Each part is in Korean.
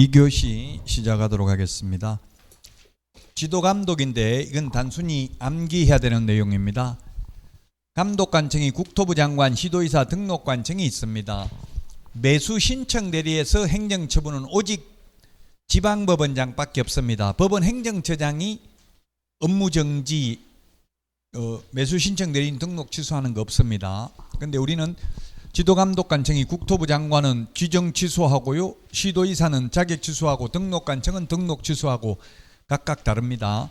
2교시 시작하도록 하겠습니다. 지도감독인데 이건 단순히 암기해야 되는 내용입니다. 감독관청이 국토부 장관, 시도의사 등록관청이 있습니다. 매수 신청 대리에서 행정처분은 오직 지방법원장밖에 없습니다. 법원 행정처장이 업무정지, 매수 신청 대리인 등록 취소하는 거 없습니다. 그런데 우리는 지도감독관청이 국토부 장관은 지정 취소하고요, 시도의사는 자격 취소하고 등록관청은 등록 취소하고 각각 다릅니다.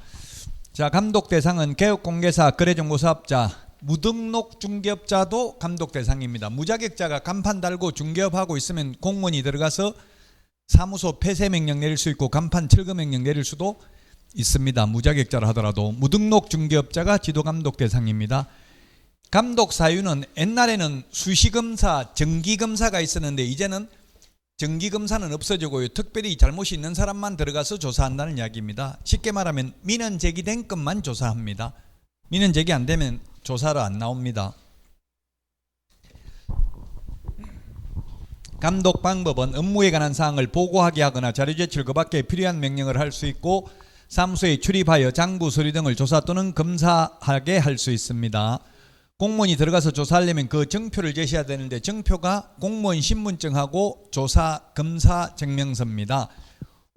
자, 감독 대상은 개업공개사, 거래정보사업자, 무등록 중개업자도 감독 대상입니다. 무자격자가 간판 달고 중개업하고 있으면 공무원이 들어가서 사무소 폐쇄 명령 내릴 수 있고 간판 철거 명령 내릴 수도 있습니다. 무자격자라 하더라도. 무등록 중개업자가 지도감독 대상입니다. 감독 사유는 옛날에는 수시검사, 정기검사가 있었는데 이제는 정기검사는 없어지고요, 특별히 잘못이 있는 사람만 들어가서 조사한다는 이야기입니다. 쉽게 말하면 민원 제기된 것만 조사합니다. 민원 제기 안 되면 조사로 안 나옵니다. 감독 방법은 업무에 관한 사항을 보고하게 하거나 자료 제출 그 밖에 필요한 명령을 할 수 있고, 사무소에 출입하여 장부 서류 등을 조사 또는 검사하게 할 수 있습니다. 공무원이 들어가서 조사하려면 그 정표를 제시해야 되는데 정표가 공무원 신분증하고 조사 검사 증명서입니다.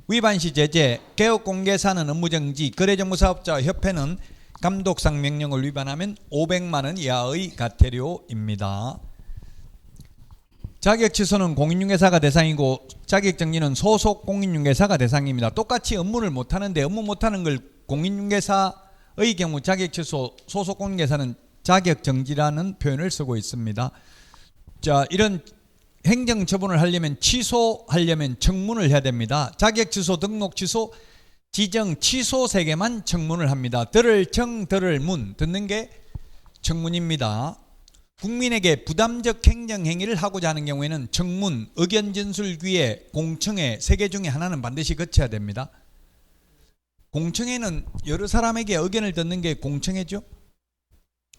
위반 시 제재, 개업공개사는 업무정지, 거래정보사업자 협회는 감독상 명령을 위반하면 500만 원 이하의 과태료입니다. 자격 취소는 공인중개사가 대상이고 자격정지는 소속 공인중개사가 대상입니다. 똑같이 업무를 못하는데 업무 못하는 걸 공인중개사의 경우 자격 취소, 소속 공인중개사는 자격정지라는 표현을 쓰고 있습니다. 자, 이런 행정처분을 하려면 취소하려면 청문을 해야 됩니다. 자격 취소, 등록 취소, 지정 취소 3개만 청문을 합니다. 들을 청, 들을 문, 듣는 게 청문입니다. 국민에게 부담적 행정행위를 하고자 하는 경우에는 청문, 의견 진술 기회, 공청회 3개 중에 하나는 반드시 거쳐야 됩니다. 공청회는 여러 사람에게 의견을 듣는 게 공청회죠.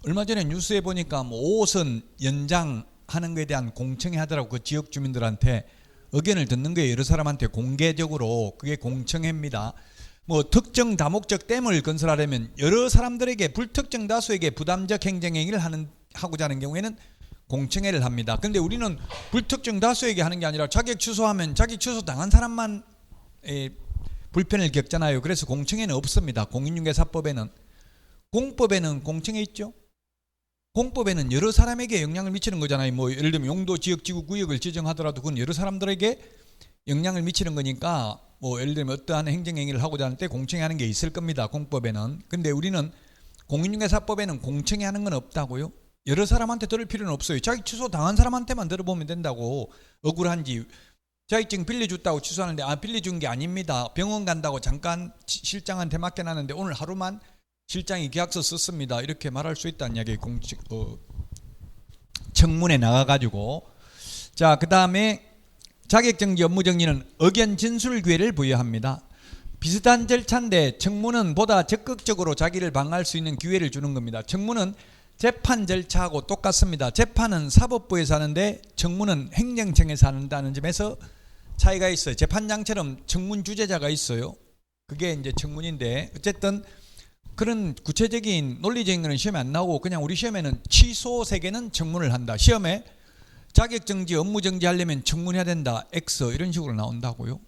얼마 전에 뉴스에 보니까 5호선 연장하는 것에 대한 공청회 하더라고. 그 지역 주민들한테 의견을 듣는 거예요. 여러 사람한테 공개적으로. 그게 공청회입니다. 특정 다목적 댐을 건설하려면 여러 사람들에게, 불특정 다수에게 부담적 행정행위를 하고자 하는 경우에는 공청회를 합니다. 그런데 우리는 불특정 다수에게 하는 게 아니라 자격 취소하면 자격 취소 당한 사람만 불편을 겪잖아요. 그래서 공청회는 없습니다. 공인중개사법에는. 공법에는 공청회 있죠. 공법에는 여러 사람에게 영향을 미치는 거잖아요. 예를 들면 용도, 지역, 지구, 구역을 지정하더라도 그건 여러 사람들에게 영향을 미치는 거니까 예를 들면 어떠한 행정행위를 하고자 하는 때 공청회 하는 게 있을 겁니다. 공법에는. 근데 우리는 공인중개사법에는 공청회 하는 건 없다고요. 여러 사람한테 들을 필요는 없어요. 자기 취소 당한 사람한테만 들어보면 된다고. 억울한지 자격증 빌려줬다고 취소하는데 빌려준 게 아닙니다. 병원 간다고 잠깐 실장한테 맡겨놨는데 오늘 하루만 실장이 계약서 썼습니다. 이렇게 말할 수 있다는 이야기. 청문회 나가가지고. 자, 그 다음에 자격정지, 업무정지는 의견 진술 기회를 부여합니다. 비슷한 절차인데 청문은 보다 적극적으로 자기를 방어할 수 있는 기회를 주는 겁니다. 청문은 재판 절차하고 똑같습니다. 재판은 사법부에서 하는데 청문은 행정청에서 한다는 점에서 차이가 있어요. 재판장처럼 청문 주재자가 있어요. 그게 이제 청문인데, 어쨌든 그런 구체적인 논리적인 거는 시험에 안 나오고 그냥 우리 시험에는 취소 3개는 청문을 한다. 시험에 자격정지, 업무정지 하려면 청문해야 된다. X 이런 식으로 나온다고요.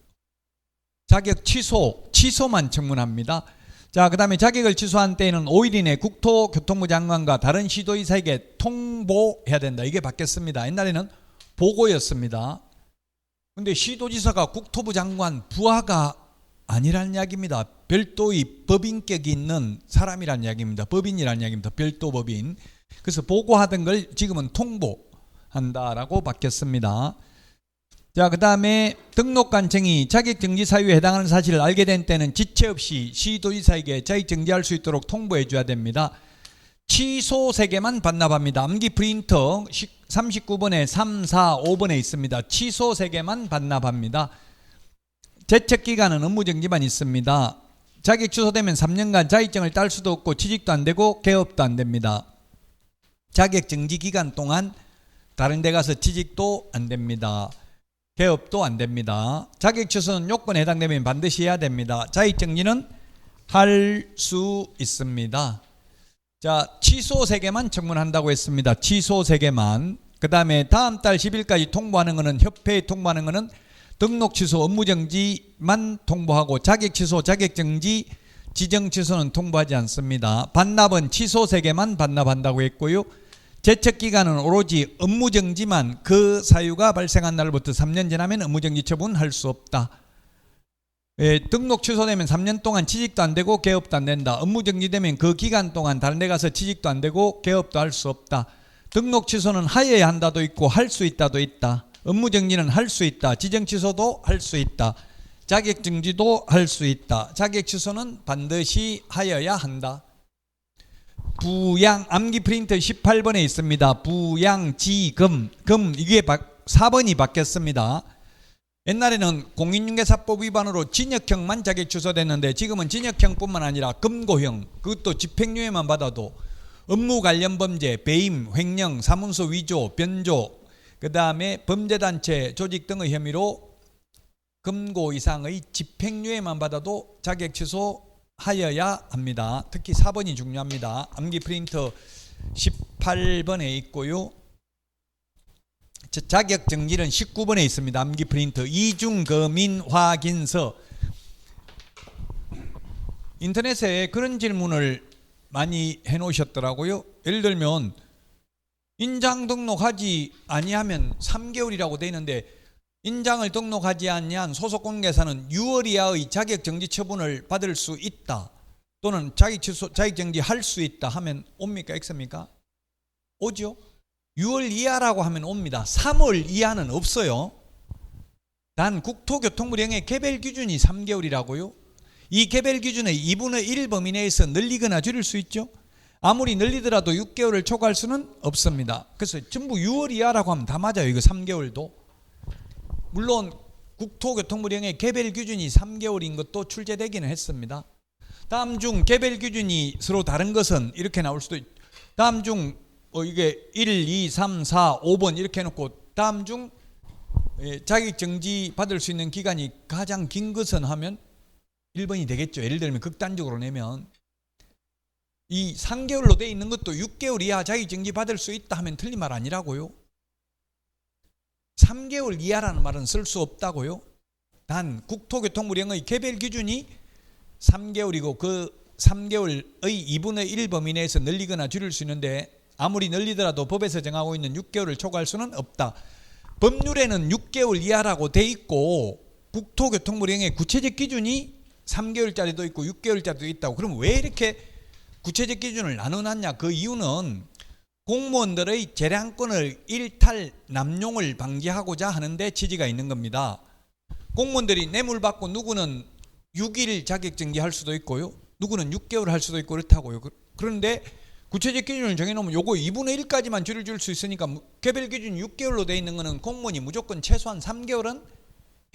자격 취소만 청문합니다. 자, 그 다음에 자격을 취소한 때에는 5일 이내 국토교통부 장관과 다른 시도의사에게 통보해야 된다. 이게 바뀌었습니다. 옛날에는 보고였습니다. 근데 시도지사가 국토부 장관 부하가 아니라는 이야기입니다. 별도의 법인격이 있는 사람이라는 이야기입니다. 법인이라는 이야기입니다. 별도 법인. 그래서 보고하던 걸 지금은 통보한다라고 바뀌었습니다. 자, 그 다음에 등록관청이 자격정지 사유에 해당하는 사실을 알게 된 때는 지체 없이 시도지사에게 자격정지할 수 있도록 통보해 줘야 됩니다. 취소 3개만 반납합니다. 암기 프린터 39번에 3, 4, 5번에 있습니다. 취소 3개만 반납합니다. 제척기간은 업무정지만 있습니다. 자격 취소되면 3년간 자격증을 딸 수도 없고 취직도 안 되고 개업도 안 됩니다. 자격정지 기간 동안 다른 데 가서 취직도 안 됩니다. 개업도 안 됩니다. 자격 취소는 요건에 해당되면 반드시 해야 됩니다. 자격 정지는 할 수 있습니다. 자, 취소 3개만 청문한다고 했습니다. 취소 3개만. 그 다음에 다음 달 10일까지 통보하는 것은, 협회에 통보하는 것은 등록 취소, 업무 정지만 통보하고 자격 취소, 자격 정지, 지정 취소는 통보하지 않습니다. 반납은 취소 3개만 반납한다고 했고요. 제척 기간은 오로지 업무 정지만, 그 사유가 발생한 날부터 3년 지나면 업무 정지 처분할 수 없다. 등록 취소되면 3년 동안 취직도 안 되고 개업도 안 된다. 업무 정지되면 그 기간 동안 다른 데 가서 취직도 안 되고 개업도 할 수 없다. 등록 취소는 하여야 한다도 있고 할 수 있다도 있다. 업무 정지는 할 수 있다. 지정 취소도 할 수 있다. 자격 정지도 할 수 있다. 자격 취소는 반드시 하여야 한다. 부양, 암기 프린트 18번에 있습니다. 부양지금, 이게 4번이 바뀌었습니다. 옛날에는 공인중개사법 위반으로 징역형만 자격 취소됐는데 지금은 징역형뿐만 아니라 금고형, 그것도 집행유예만 받아도 업무 관련 범죄, 배임, 횡령, 사문서 위조, 변조, 그 다음에 범죄단체 조직 등의 혐의로 금고 이상의 집행유예만 받아도 자격 취소하여야 합니다. 특히 4번이 중요합니다. 암기 프린트 18번에 있고요. 자격 정지는 19번에 있습니다. 암기 프린트 이중거민 확인서. 인터넷에 그런 질문을 많이 해놓으셨더라고요. 예를 들면 인장 등록하지 아니하면 3개월이라고 되어 있는데, 인장을 등록하지 아니한 소속공개사는 6월 이하의 자격 정지 처분을 받을 수 있다, 또는 자격 취소, 자격 정지할 수 있다 하면 옵니까? X입니까? 오죠. 6월 이하라고 하면 옵니다. 3월 이하는 없어요. 단 국토교통부령의 개별 기준이 3개월이라고요. 이 개별 기준의 2분의 1 범위 내에서 늘리거나 줄일 수 있죠. 아무리 늘리더라도 6개월을 초과할 수는 없습니다. 그래서 전부 6월 이하라고 하면 다 맞아요. 이거 3개월도. 물론 국토교통부령의 개별 기준이 3개월인 것도 출제되기는 했습니다. 다음 중 개별 기준이 서로 다른 것은 이렇게 나올 수도 있죠. 다음 중 이게 1, 2, 3, 4, 5번 이렇게 해놓고 다음 중 자격 정지 받을 수 있는 기간이 가장 긴 것은 하면 1번이 되겠죠. 예를 들면 극단적으로 내면 이 3개월로 돼 있는 것도 6개월 이하 자격 정지 받을 수 있다 하면 틀린 말 아니라고요. 3개월 이하라는 말은 쓸 수 없다고요. 단 국토교통부령의 개별 기준이 3개월이고 그 3개월의 2분의 1 범위 내에서 늘리거나 줄일 수 있는데, 아무리 늘리더라도 법에서 정하고 있는 6개월을 초과할 수는 없다. 법률에는 6개월 이하라고 돼 있고 국토교통부령의 구체적 기준이 3개월짜리도 있고 6개월짜리도 있다고. 그럼 왜 이렇게 구체적 기준을 나눠놨냐? 그 이유는 공무원들의 재량권을 일탈 남용을 방지하고자 하는데 취지가 있는 겁니다. 공무원들이 뇌물 받고 누구는 6일 자격정지 할 수도 있고요, 누구는 6개월 할 수도 있고 그렇다고요. 그런데 구체적 기준을 정해놓으면 요거 2분의 1까지만 줄여줄 수 있으니까 개별 기준이 6개월로 돼 있는 거는 공무원이 무조건 최소한 3개월은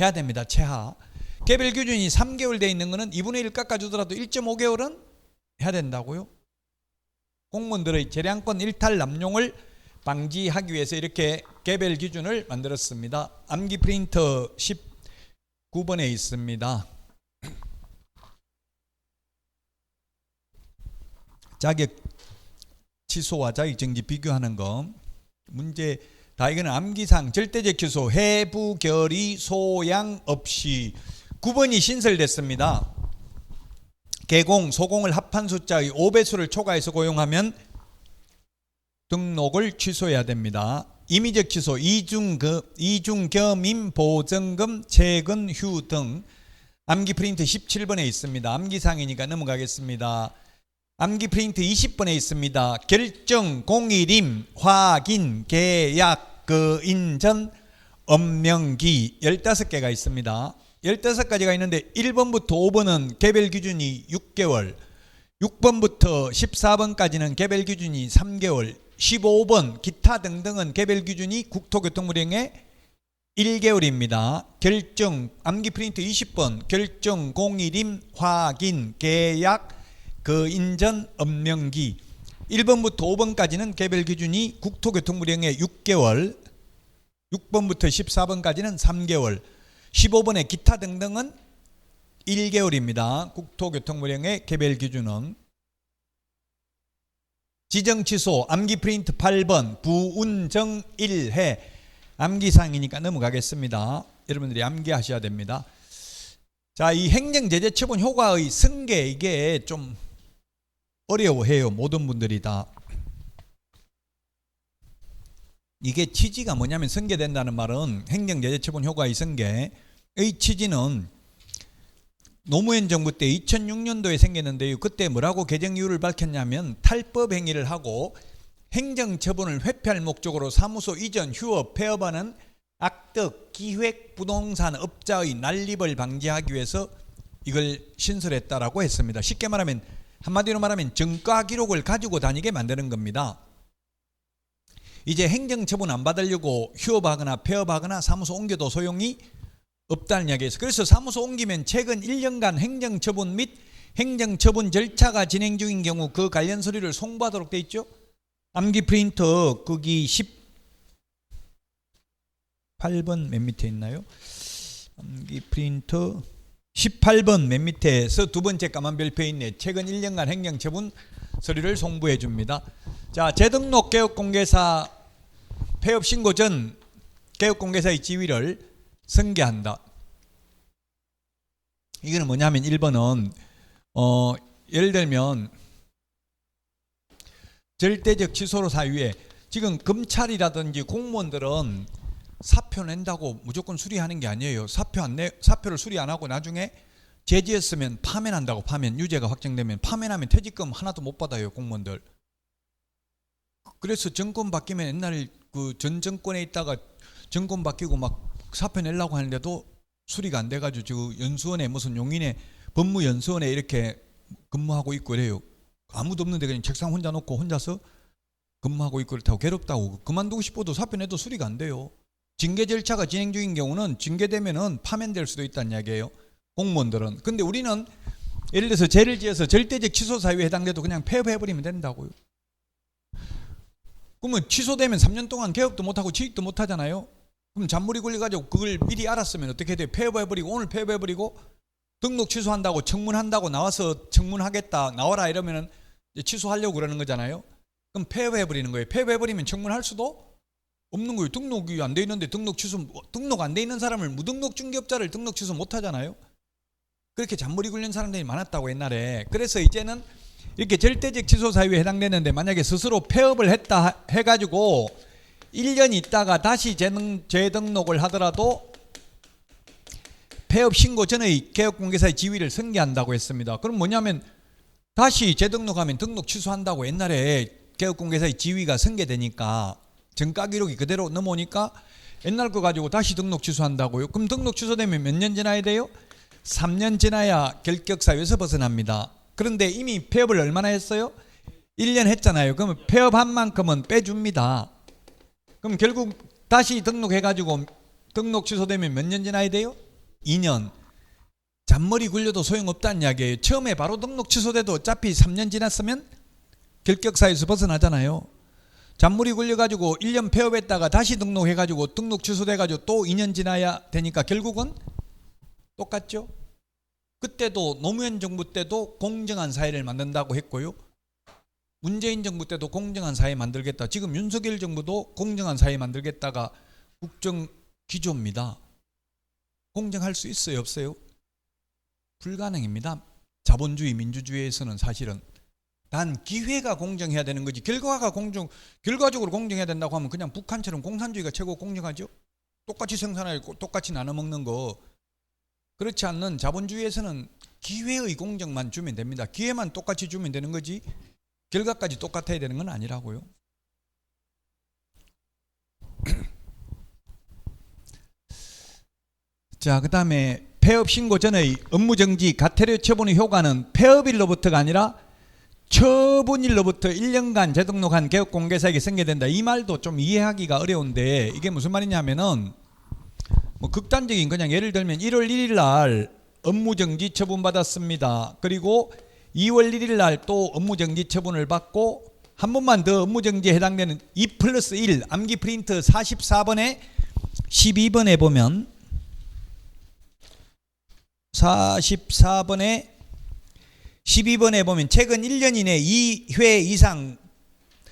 해야 됩니다. 최하. 개별 기준이 3개월 돼 있는 거는 2분의 1 깎아주더라도 1.5개월은 해야 된다고요. 공무원들의 재량권 일탈 남용을 방지하기 위해서 이렇게 개별 기준을 만들었습니다. 암기 프린터 19번에 있습니다. 자격 취소와 자격 정지 비교하는 거. 문제 다 이거는 암기상 절대적 취소 해부 결의 소양 없이. 9번이 신설됐습니다. 개공, 소공을 합한 숫자의 5배수를 초과해서 고용하면 등록을 취소해야 됩니다. 임의적 취소, 이중겸임, 보증금, 채근, 휴 등. 암기 프린트 17번에 있습니다. 암기상이니까 넘어가겠습니다. 암기 프린트 20번에 있습니다. 결정, 공일임, 확인, 계약, 인전, 엄명기 15개가 있습니다. 15가지가 있는데 1번부터 5번은 개별 기준이 6개월, 6번부터 14번까지는 개별 기준이 3개월, 15번 기타 등등은 개별 기준이 국토교통부령의 1개월입니다. 결정, 암기 프린트 20번, 결정, 공일임, 확인, 계약, 인전, 엄명기 1번부터 5번까지는 개별 기준이 국토교통부령의 6개월, 6번부터 14번까지는 3개월, 15번의 기타 등등은 1개월입니다. 국토교통부령의 개별 기준은. 지정 취소, 암기 프린트 8번, 부운정 1회. 암기사항이니까 넘어가겠습니다. 여러분들이 암기하셔야 됩니다. 자, 이 행정제재 처분 효과의 승계, 이게 좀 어려워해요. 모든 분들이 다. 이게 취지가 뭐냐면, 승계된다는 말은 행정제재 처분 효과의 승계의 취지는 노무현 정부 때 2006년도에 생겼는데요. 그때 뭐라고 개정 이유를 밝혔냐면, 탈법 행위를 하고 행정처분을 회피할 목적으로 사무소 이전, 휴업, 폐업하는 악덕, 기획 부동산 업자의 난립을 방지하기 위해서 이걸 신설했다라고 했습니다. 쉽게 말하면, 한마디로 말하면 정가 기록을 가지고 다니게 만드는 겁니다. 이제 행정처분 안 받으려고 휴업하거나 폐업하거나 사무소 옮겨도 소용이 없다는 이야기에서, 그래서 사무소 옮기면 최근 1년간 행정처분 및 행정처분 절차가 진행 중인 경우 그 관련 서류를 송부하도록 돼 있죠. 암기 프린터 거기 18번 맨 밑에 있나요? 암기 프린터 18번 맨 밑에서 두 번째 까만 별표에 있네. 최근 1년간 행정처분 서류를 송부해 줍니다. 자, 재등록 개업공개사 폐업 신고 전 개업공개사의 지위를 승계한다. 이거는 뭐냐면, 1번은 예를 들면 절대적 취소로 사유에, 지금 검찰이라든지 공무원들은 사표 낸다고 무조건 수리하는 게 아니에요. 사표를 수리 안 하고 나중에 제지했으면 파면한다고. 파면, 유죄가 확정되면 파면하면 퇴직금 하나도 못 받아요, 공무원들. 그래서 정권 바뀌면, 옛날 그 전 정권에 있다가 정권 바뀌고 막 사표 내려고 하는데도 수리가 안 돼가지고 지금 연수원에, 무슨 용인에 법무연수원에 이렇게 근무하고 있고 이래요. 아무도 없는데 그냥 책상 혼자 놓고 혼자서 근무하고 있고 그렇다고, 괴롭다고. 그만두고 싶어도 사표 내도 수리가 안 돼요. 징계 절차가 진행 중인 경우는 징계되면은 파면될 수도 있다는 이야기예요, 공무원들은. 근데 우리는 예를 들어서 죄를 지어서 절대적 취소 사유에 해당돼도 그냥 폐업해버리면 된다고요. 그러면 취소되면 3년 동안 개업도 못하고 취직도 못하잖아요. 그럼 잔물이 걸려가지고 그걸 미리 알았으면 어떻게 돼요? 폐업해버리고, 오늘 폐업해버리고 등록 취소한다고 청문한다고 나와서 청문하겠다 나와라 이러면은 취소하려고 그러는 거잖아요. 그럼 폐업해버리는 거예요. 폐업해버리면 청문할 수도 없는 거예요. 등록이 안 돼 있는데 등록 안 돼 있는 사람을, 무등록 중개업자를 등록 취소 못 하잖아요. 그렇게 잔물이 굴린 사람들이 많았다고, 옛날에. 그래서 이제는 이렇게 절대적 취소 사유에 해당되는데, 만약에 스스로 폐업을 했다 해가지고 1년 있다가 다시 재등록을 하더라도 폐업 신고 전의 개업공개사의 지위를 승계한다고 했습니다. 그럼 뭐냐면, 다시 재등록하면 등록 취소한다고. 옛날에 개업공개사의 지위가 승계되니까, 정가 기록이 그대로 넘어오니까 옛날 거 가지고 다시 등록 취소한다고요. 그럼 등록 취소되면 몇 년 지나야 돼요? 3년 지나야 결격 사유에서 벗어납니다. 그런데 이미 폐업을 얼마나 했어요? 1년 했잖아요. 그러면 폐업한 만큼은 빼줍니다. 그럼 결국 다시 등록해가지고 등록 취소되면 몇 년 지나야 돼요? 2년. 잔머리 굴려도 소용없다는 이야기예요. 처음에 바로 등록 취소돼도 어차피 3년 지났으면 결격사유에서 벗어나잖아요. 잔머리 굴려가지고 1년 폐업했다가 다시 등록해가지고 등록 취소돼가지고 또 2년 지나야 되니까 결국은 똑같죠. 그때도 노무현 정부 때도 공정한 사회를 만든다고 했고요. 문재인 정부 때도 공정한 사회 만들겠다. 지금 윤석열 정부도 공정한 사회 만들겠다가 국정 기조입니다. 공정할 수 있어요, 없어요? 불가능입니다. 자본주의, 민주주의에서는 사실은. 단 기회가 공정해야 되는 거지, 결과적으로 공정해야 된다고 하면 그냥 북한처럼 공산주의가 최고 공정하죠. 똑같이 생산하고 똑같이 나눠 먹는 거. 그렇지 않는 자본주의에서는 기회의 공정만 주면 됩니다. 기회만 똑같이 주면 되는 거지 결과까지 똑같아야 되는 건 아니라고요. 자, 그 다음에 폐업 신고 전의 업무정지 가태료 처분의 효과는 폐업일로부터가 아니라 처분일로부터 1년간 재등록한 개업공개사에게 승계된다. 이 말도 좀 이해하기가 어려운데, 이게 무슨 말이냐면은 뭐 극단적인, 그냥 예를 들면 1월 1일 날 업무정지 처분 받았습니다. 그리고 2월 1일 날 또 업무정지 처분을 받고 한 번만 더 업무정지에 해당되는 2+1 암기 프린트 44번에 12번에 보면 44번에 12번에 보면 최근 1년 이내 2회 이상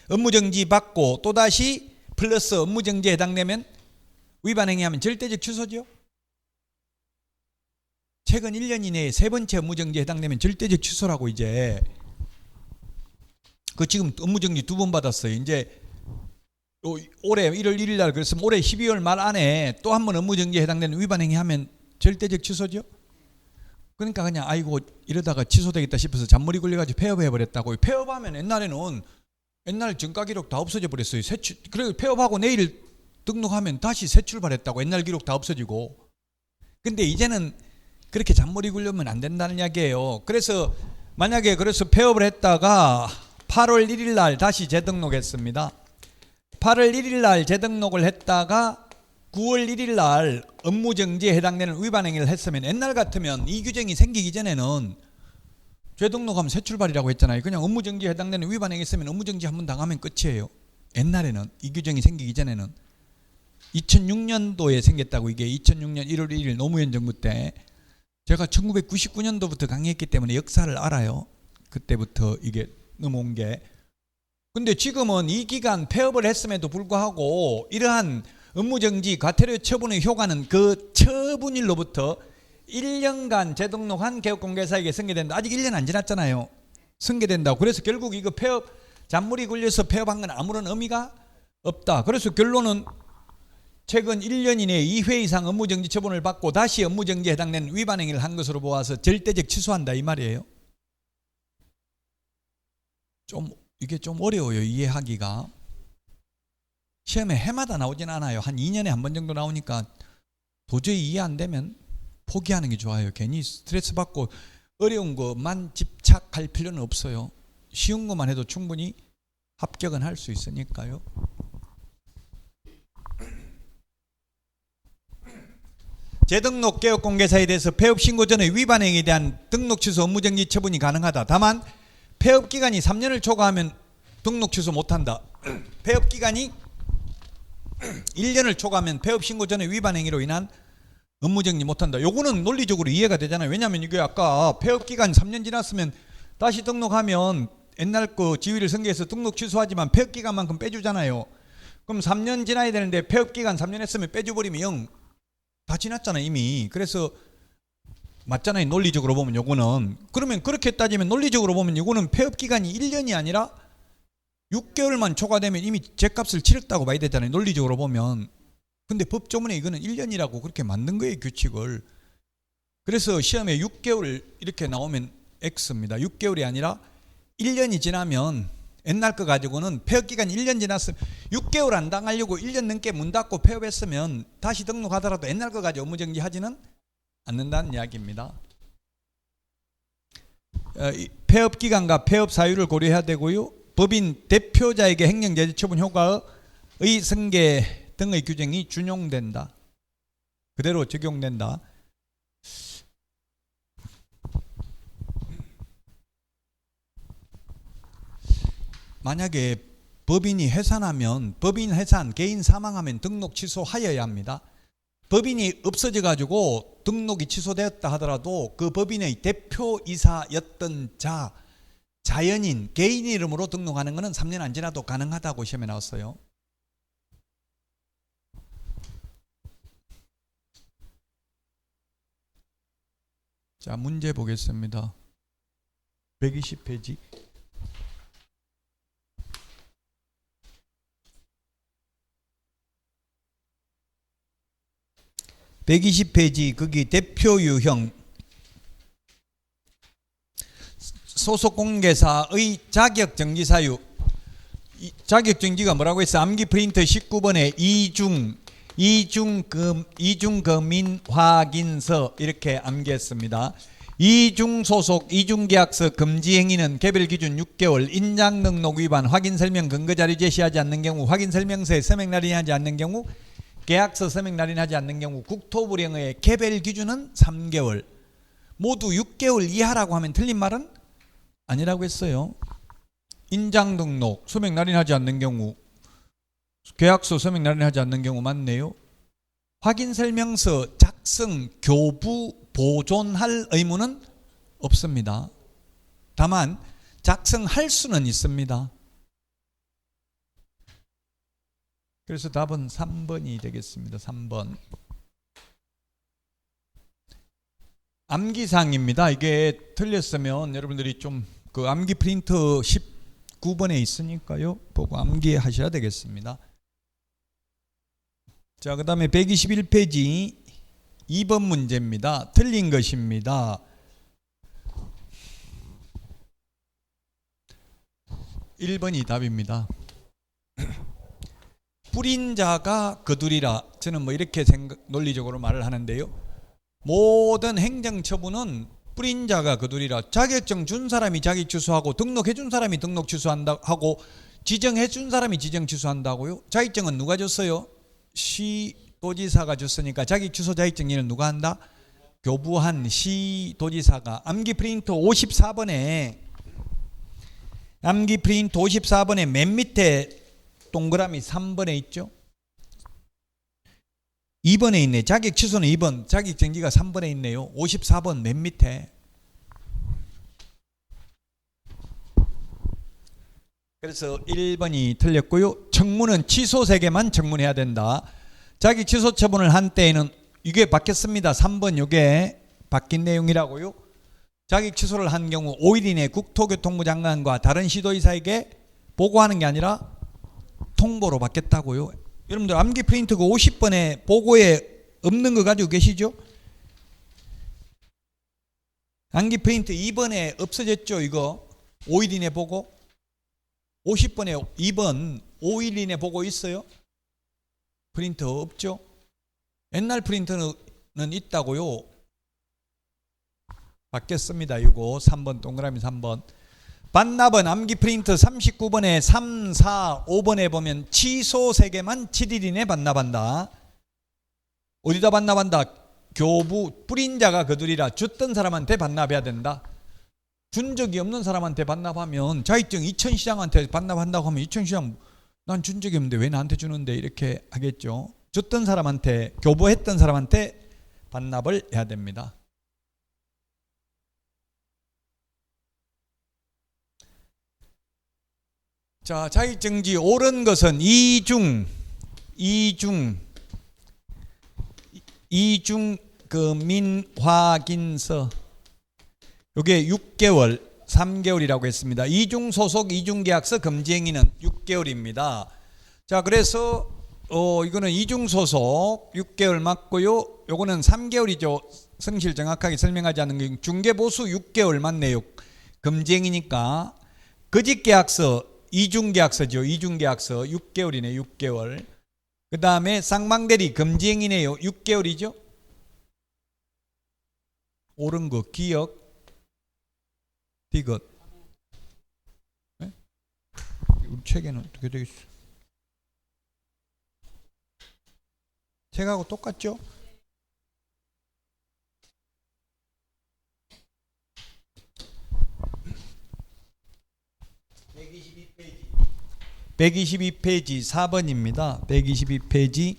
업무정지 받고 또다시 플러스 업무정지에 해당되면 위반 행위하면 절대적 취소죠. 최근 1년 이내에 세 번째 업무정지에 해당되면 절대적 취소라고. 이제 그 지금 업무정지 2번 받았어요. 이제 올해 1월 1일 날 그랬으면 올해 12월 말 안에 또 한 번 업무정지에 해당되는 위반 행위하면 절대적 취소죠. 그러니까 그냥 아이고 이러다가 취소되겠다 싶어서 잔머리 굴려가지고 폐업해버렸다고. 폐업하면 옛날 전가 기록 다 없어져 버렸어요. 그리고 폐업하고 내일 등록하면 다시 새 출발했다고. 옛날 기록 다 없어지고. 근데 이제는 그렇게 잔머리 굴려면 안 된다는 이야기예요. 그래서 만약에 그래서 폐업을 했다가 8월 1일 날 다시 재등록했습니다. 8월 1일 날 재등록을 했다가 9월 1일 날 업무정지에 해당되는 위반 행위를 했으면 옛날 같으면 이 규정이 생기기 전에는 재등록하면 새 출발이라고 했잖아요. 그냥 업무정지에 해당되는 위반 행위 했으면 업무정지 한번 당하면 끝이에요. 옛날에는 이 규정이 생기기 전에는 2006년도에 생겼다고. 이게 2006년 1월 1일 노무현 정부 때 제가 1999년도부터 강의했기 때문에 역사를 알아요. 그때부터 이게 넘어온 게. 근데 지금은 이 기간 폐업을 했음에도 불구하고 이러한 업무정지 과태료 처분의 효과는 그 처분일로부터 1년간 재등록한 개업공개사에게 승계된다. 아직 1년 안 지났잖아요. 승계된다고. 그래서 결국 이거 폐업 잔물이 굴려서 폐업한 건 아무런 의미가 없다. 그래서 결론은 최근 1년 이내에 2회 이상 업무정지 처분을 받고 다시 업무정지에 해당되는 위반 행위를 한 것으로 보아서 절대적 취소한다 이 말이에요. 이게 좀 어려워요, 이해하기가. 시험에 해마다 나오진 않아요. 한 2년에 한 번 정도 나오니까 도저히 이해 안 되면 포기하는 게 좋아요. 괜히 스트레스 받고 어려운 것만 집착할 필요는 없어요. 쉬운 것만 해도 충분히 합격은 할 수 있으니까요. 재등록 개업공개사에 대해서 폐업신고 전의 위반 행위에 대한 등록 취소 업무정지 처분이 가능하다. 다만 폐업기간이 3년을 초과하면 등록 취소 못한다. 폐업기간이 1년을 초과하면 폐업신고 전의 위반 행위로 인한 업무정지 못한다. 요거는 논리적으로 이해가 되잖아요. 왜냐하면 이게 아까 폐업기간 3년 지났으면 다시 등록하면 옛날 거 지위를 승계해서 등록 취소하지만 폐업기간만큼 빼주잖아요. 그럼 3년 지나야 되는데 폐업기간 3년 했으면 빼줘버리면 0. 다 지났잖아요 이미. 그래서 맞잖아요 논리적으로 보면. 요거는 그러면 그렇게 따지면 논리적으로 보면 이거는 폐업기간이 1년이 아니라 6개월만 초과되면 이미 죗값을 치렀다고 봐야 되잖아요 논리적으로 보면. 근데 법조문에 이거는 1년이라고 그렇게 만든 거예요 규칙을. 그래서 시험에 6개월 이렇게 나오면 X입니다. 6개월이 아니라 1년이 지나면 옛날 거 가지고는 폐업기간 1년 지났으면 6개월 안 당하려고 1년 넘게 문 닫고 폐업했으면 다시 등록하더라도 옛날 거 가지고 업무정지 하지는 않는다는 이야기입니다. 폐업기간과 폐업 사유를 고려해야 되고요. 법인 대표자에게 행정제재 처분 효과의 승계 등의 규정이 준용된다. 그대로 적용된다. 만약에 법인이 해산하면 법인 해산, 개인 사망하면 등록 취소하여야 합니다. 법인이 없어져 가지고 등록이 취소되었다 하더라도 그 법인의 대표이사였던 자연인, 개인 이름으로 등록하는 것은 3년 안 지나도 가능하다고 시험에 나왔어요. 자, 문제 보겠습니다. 120페이지. (120페이지) 거기 대표 유형 소속 공개사의 자격 정지 사유. 자격 정지가 뭐라고 했어? 암기 프린터 19번에 이중 검인 확인서 이렇게 암기했습니다. 이중 소속, 이중 계약서 금지 행위는 개별 기준 6개월, 인장 등록 위반, 확인 설명 근거 자료 제시하지 않는 경우, 확인 설명서에 서명 날인하지 않는 경우, 계약서 서명 날인하지 않는 경우, 국토부령의 개별 기준은 3개월. 모두 6개월 이하라고 하면 틀린 말은 아니라고 했어요. 인장 등록 서명 날인하지 않는 경우, 계약서 서명 날인하지 않는 경우 맞네요. 확인 설명서 작성, 교부, 보존할 의무는 없습니다. 다만 작성할 수는 있습니다. 그래서 답은 3번이 되겠습니다. 3번. 암기사항입니다. 이게 틀렸으면 여러분들이 좀 그 암기 프린트 19번에 있으니까요. 보고 암기하셔야 되겠습니다. 자, 그 다음에 121페이지 2번 문제입니다. 틀린 것입니다. 1번이 답입니다. 뿌린 자가 거두리라. 저는 뭐 이렇게 논리적으로 말을 하는데요. 모든 행정처분은 뿌린 자가 거두리라. 자격증 준 사람이 자격 취소하고 등록해 준 사람이 등록 취소한다 하고 지정해 준 사람이 지정 취소한다고요. 자격증은 누가 줬어요? 시도지사가 줬으니까 자격 취소 자격증 일은 누가 한다? 교부한 시도지사가. 암기 프린트 54번에 암기 프린트 54번에 맨 밑에 동그라미 3번에 있죠. 2번에 있네. 자격 취소는 2번, 자격 정지가 3번에 있네요. 54번 맨 밑에. 그래서 1번이 틀렸고요. 청문은 취소 3개만 청문해야 된다. 자격 취소 처분을 한 때에는 이게 바뀌었습니다. 3번 이게 바뀐 내용이라고요. 자격 취소를 한 경우 5일 이내 국토교통부 장관과 다른 시도지사에게 보고하는 게 아니라 통보로 바뀌었다고요. 여러분들 암기 프린트 그 50번에 보고에 없는 거 가지고 계시죠? 암기 프린트 2번에 없어졌죠. 이거 5일 이내 보고. 50번에 2번 5일 이내 보고 있어요? 프린트 없죠? 옛날 프린트는 있다고요. 바뀌었습니다. 이거 3번 동그라미 3번. 반납은 암기 프린트 39번에 3, 4, 5번에 보면 취소 3개만 7일 이내 반납한다. 어디다 반납한다? 교부 뿌린 자가 거두리라. 줬던 사람한테 반납해야 된다. 준 적이 없는 사람한테 반납하면 자격증 이천시장한테 반납한다고 하면 이천시장 난 준 적이 없는데 왜 나한테 주는데 이렇게 하겠죠. 줬던 사람한테 교부했던 사람한테 반납을 해야 됩니다. 자, 자격정지 옳은 것은 이중 그 민확인서 요게 6개월 3개월이라고 했습니다. 이중 소속 이중 계약서 금지 행위는 6개월입니다. 자, 그래서 이거는 이중 소속 6개월 맞고요. 요거는 3개월이죠. 성실 정확하게 설명하지 않는 게 중개 보수 6개월 맞네요. 금지 행위니까. 거짓 계약서 이중계약서죠. 이중계약서 6개월이네. 6개월. 그 다음에 쌍방대리 금지행위네요. 6개월이죠. 옳은 거 기억 디귿. 네? 우리 책에는 어떻게 되겠어? 책하고 똑같죠? (122페이지) 4번입니다. 122페이지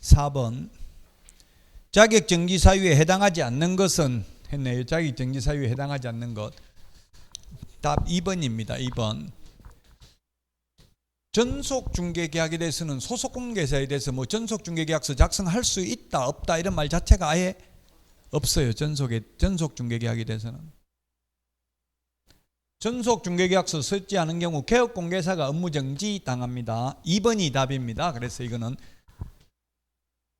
4번. 자격정지 사유에 해당하지 않는 것은 했네요. 자격정지 사유에 해당하지 않는 것. 답 2번입니다. 2번. 전속중개계약에 대해서는 소속공개사에 대해서 뭐 전속중개계약서 작성할 수 있다 없다 이런 말 자체가 아예 없어요. 전속중개계약에 대해서는. 전속중개계약서 썼지 않은 경우 개업공개사가 업무정지 당합니다. 2번이 답입니다. 그래서 이거는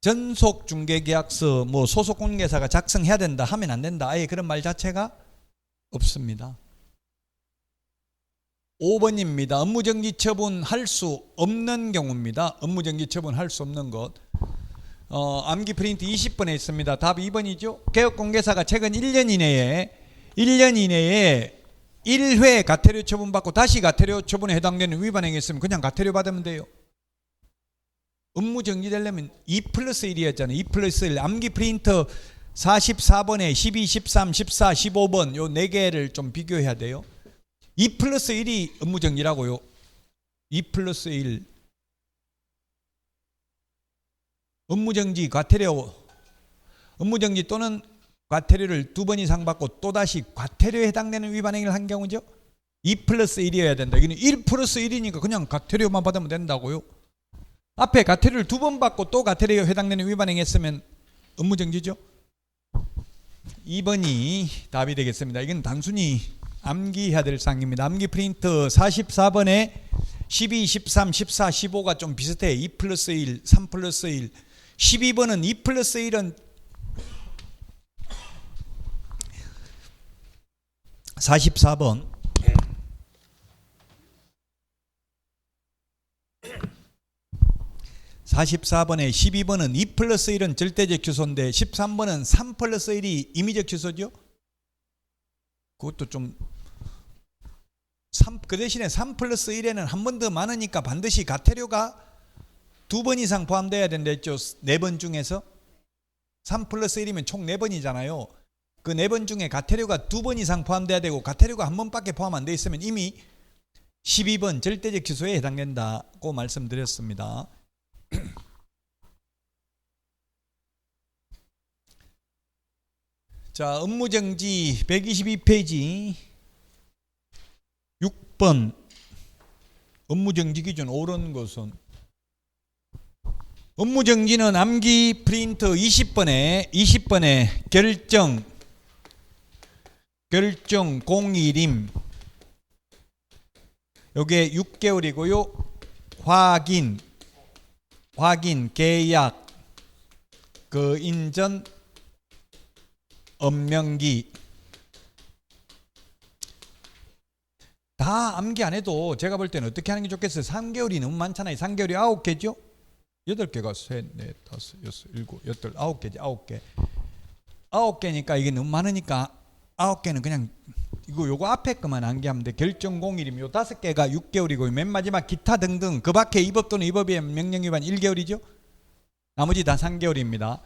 전속중개계약서 뭐 소속공개사가 작성해야 된다 하면 안 된다 아예 그런 말 자체가 없습니다. 5번입니다. 업무정지 처분할 수 없는 경우입니다. 업무정지 처분할 수 없는 것. 암기 프린트 20번에 있습니다. 답 2번이죠. 개업공개사가 최근 1년 이내에 1회 가태료 처분받고 다시 가태료 처분에 해당되는 위반 행위했으면 그냥 가태료 받으면 돼요. 업무 정지되려면 2+1이었잖아요. 2+1. 암기 프린터 44번에 12, 13, 14, 15번 요 4개를 좀 비교해야 돼요. 2+1이 업무 정지라고요. 2+1. 업무정지, 과태료, 업무정지 또는 과태료를 2번 이상 받고 또다시 과태료에 해당되는 위반 행위를 한 경우죠. 2+1이어야 된다. 이거는 1+1이니까 그냥 과태료만 받으면 된다고요. 앞에 과태료를 2번 받고 또 과태료에 해당되는 위반 행위 했으면 업무정지죠. 2번이 답이 되겠습니다. 이건 단순히 암기해야 될 사항입니다. 암기 프린트 44번에 12, 13, 14, 15가 좀 비슷해. 2+1, 3+1. 12번은 2+1은 44번 44번에 12번은 2+1은 절대적 취소인데 13번은 3+1이 임의적 취소죠. 그것도 좀 그 대신에 3+1에는 한 번 더 많으니까 반드시 과태료가 2번 이상 포함되어야 된다 했죠. 4번 중에서 3+1이면 총 4번이잖아요. 그 4번 중에 과태료가 2번 이상 포함돼야 되고 과태료가 한 번밖에 포함 안 돼 있으면 이미 12번 절대적 취소에 해당된다고 말씀드렸습니다. 자, 업무정지 122페이지 6번 업무정지 기준 옳은 것은 업무정지는 암기 프린트 20번에 결정 공일임 요게 6개월이고요. 확인 계약 그 인전 업명기 다 암기 안 해도 제가 볼 때는 어떻게 하는 게 좋겠어요? 3개월이 너무 많잖아요. 3개월이 9개죠? 8개가 3, 4, 5, 6, 7, 8, 9개지. 9개 9개니까 이게 너무 많으니까 9개는 그냥 요거 앞에 것만 암기하면 돼. 결정 공일이면 요 5개가 6개월이고 맨 마지막 기타 등등 그 밖에 위법 또는 위법의 명령 위반 1개월이죠. 나머지 다 3개월입니다.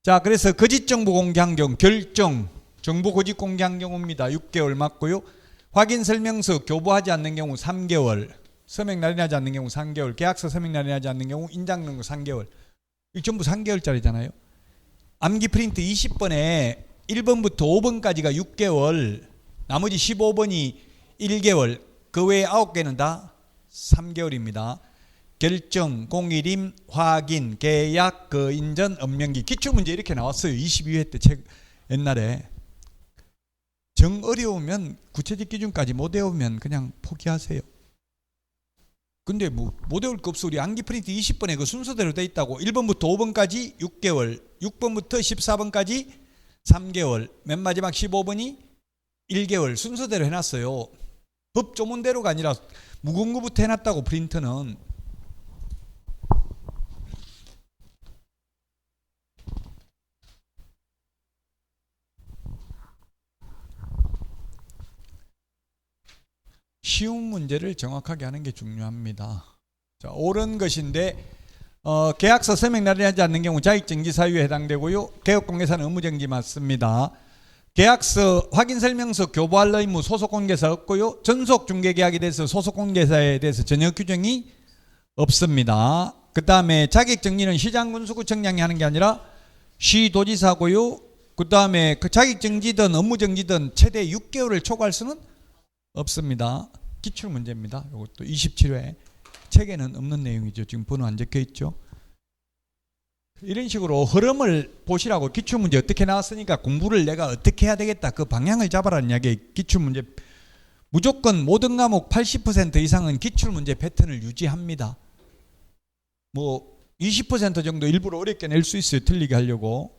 자, 그래서 거짓 정보 공개한 경우 결정 정보 거짓 공개한 경우입니다. 6개월 맞고요. 확인 설명서 교부하지 않는 경우 3개월, 서명 날인하지 않는 경우 3개월, 계약서 서명 날인하지 않는 경우 인장 등록 3개월. 이 전부 3개월짜리잖아요. 암기 프린트 20번에 1번부터 5번까지가 6개월, 나머지 15번이 1개월, 그 외에 9개는 다 3개월입니다. 결정, 공일임, 확인, 계약, 그 인전, 업명기. 기출문제 이렇게 나왔어요. 22회 때 책 옛날에. 정 어려우면 구체적 기준까지 못 외우면 그냥 포기하세요. 근데 뭐 못 외울 거 없어. 우리 암기 프린트 20번에 그 순서대로 돼 있다고. 1번부터 5번까지 6개월, 6번부터 14번까지 3개월, 맨 마지막 15번이 1개월 순서대로 해놨어요. 법 조문대로가 아니라 무거운 거부터 해놨다고. 프린트는 쉬운 문제를 정확하게 하는 게 중요합니다. 자, 옳은 것인데 계약서 서명 날인하지 않는 경우 자격정지 사유에 해당되고요. 개업공개사는 업무정지 맞습니다. 계약서 확인설명서 교부할 의무 소속공개사 없고요. 전속중개계약에 대해서 소속공개사에 대해서 전혀 규정이 없습니다. 그 다음에 자격정지는 시장군수구청장이 하는 게 아니라 시도지사고요. 그 다음에 그 자격정지든 업무정지든 최대 6개월을 초과할 수는 없습니다. 기출문제입니다. 이것도 27회 책에는 없는 내용이죠. 지금 번호 안 적혀 있죠. 이런 식으로 흐름을 보시라고. 기출문제 어떻게 나왔으니까 공부를 내가 어떻게 해야 되겠다, 그 방향을 잡아라는 이야기. 기출문제 무조건 모든 과목 80% 이상은 기출문제 패턴을 유지합니다. 뭐 20% 정도 일부러 어렵게 낼 수 있어요. 틀리게 하려고.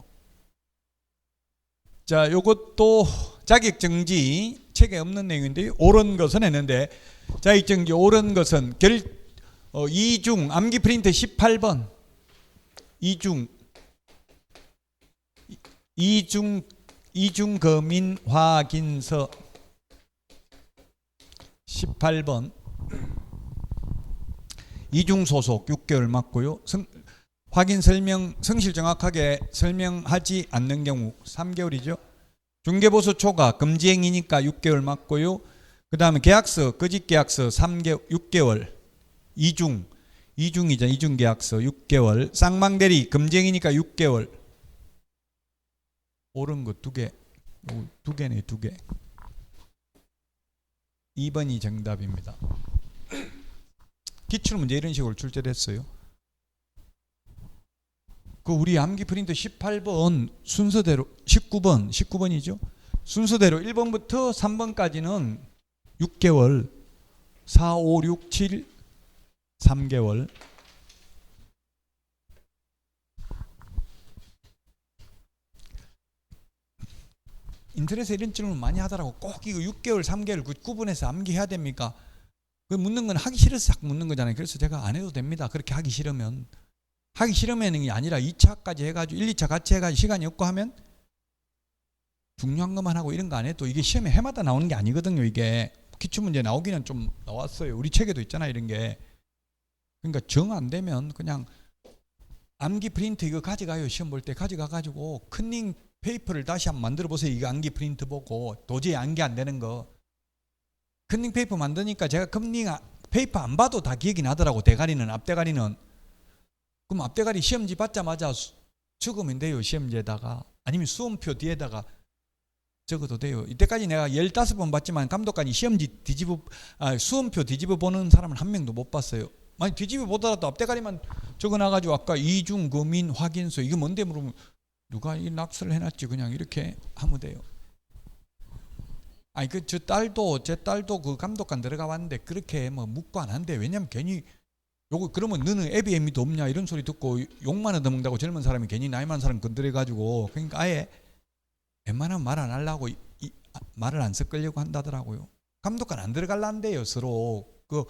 자, 요것도 자격정지 책에 없는 내용인데 옳은 것은 했는데, 자격정지 옳은 것은 이중 암기 프린트 18번 이중 거민 확인서 18번 이중 소속 6개월 맞고요. 확인 설명 성실 정확하게 설명하지 않는 경우 3개월이죠. 중개보수 초과 금지행위니까 6개월 맞고요. 그 다음에 계약서 거짓 계약서 6개월. 이중이자 이중계약서 6개월. 쌍방대리 금쟁이니까 6개월. 옳은 거 2개. 2개네 2개. 2번이 정답입니다. 기출문제 이런 식으로 출제됐어요. 그 우리 암기 프린트 18번 순서대로 19번이죠. 순서대로 1번부터 3번까지는 6개월, 4, 5, 6, 7, 3개월. 인터넷에 이런 질문 많이 하더라고. 꼭 이거 6개월, 3개월 구분해서 암기해야 됩니까? 그 묻는 건 하기 싫어서 자꾸 묻는 거잖아요. 그래서 제가 안 해도 됩니다. 그렇게 하기 싫으면. 하기 싫으면이 아니라 2차까지 해가지고 1, 2차 같이 해가지고 시간이 없고 하면 중요한 것만 하고 이런 거 안 해도 이게 시험에 해마다 나오는 게 아니거든요. 이게 기출문제 나오기는 좀 나왔어요. 우리 책에도 있잖아요. 이런 게. 그러니까 정 안 되면 그냥 암기 프린트 이거 가져가요. 시험 볼 때 가져가가지고 컨닝 페이퍼를 다시 한번 만들어 보세요. 이거 암기 프린트 보고 도저히 암기 안 되는 거. 컨닝 페이퍼 만드니까 제가 컨닝 페이퍼 안 봐도 다 기억이 나더라고. 대가리는 앞대가리는. 그럼 앞대가리 시험지 받자마자 적으면 돼요. 시험지에다가. 아니면 수험표 뒤에다가 적어도 돼요. 이때까지 내가 15번 봤지만 감독관이 시험지 수험표 뒤집어 보는 사람은 한 명도 못 봤어요. 만약 뒤집어 보더라도 앞대가리만 적어놔가지고 아까 이중, 금인, 확인서 이게 뭔데 물으면 누가 이 낙서를 해놨지 그냥 이렇게 하면 돼요. 아니 제 딸도 그 감독관 들어가 봤는데 그렇게 뭐 묻고 안 한대. 왜냐면 괜히 요거 그러면 너는 애비 애미도 없냐 이런 소리 듣고 욕만 얻어먹는다고 젊은 사람이 괜히 나이 많은 사람 건드려가지고 그러니까 아예 웬만하면 말 안 하려고 말을 안 섞으려고 한다더라고요. 감독관 안 들어갈란대요. 서로 그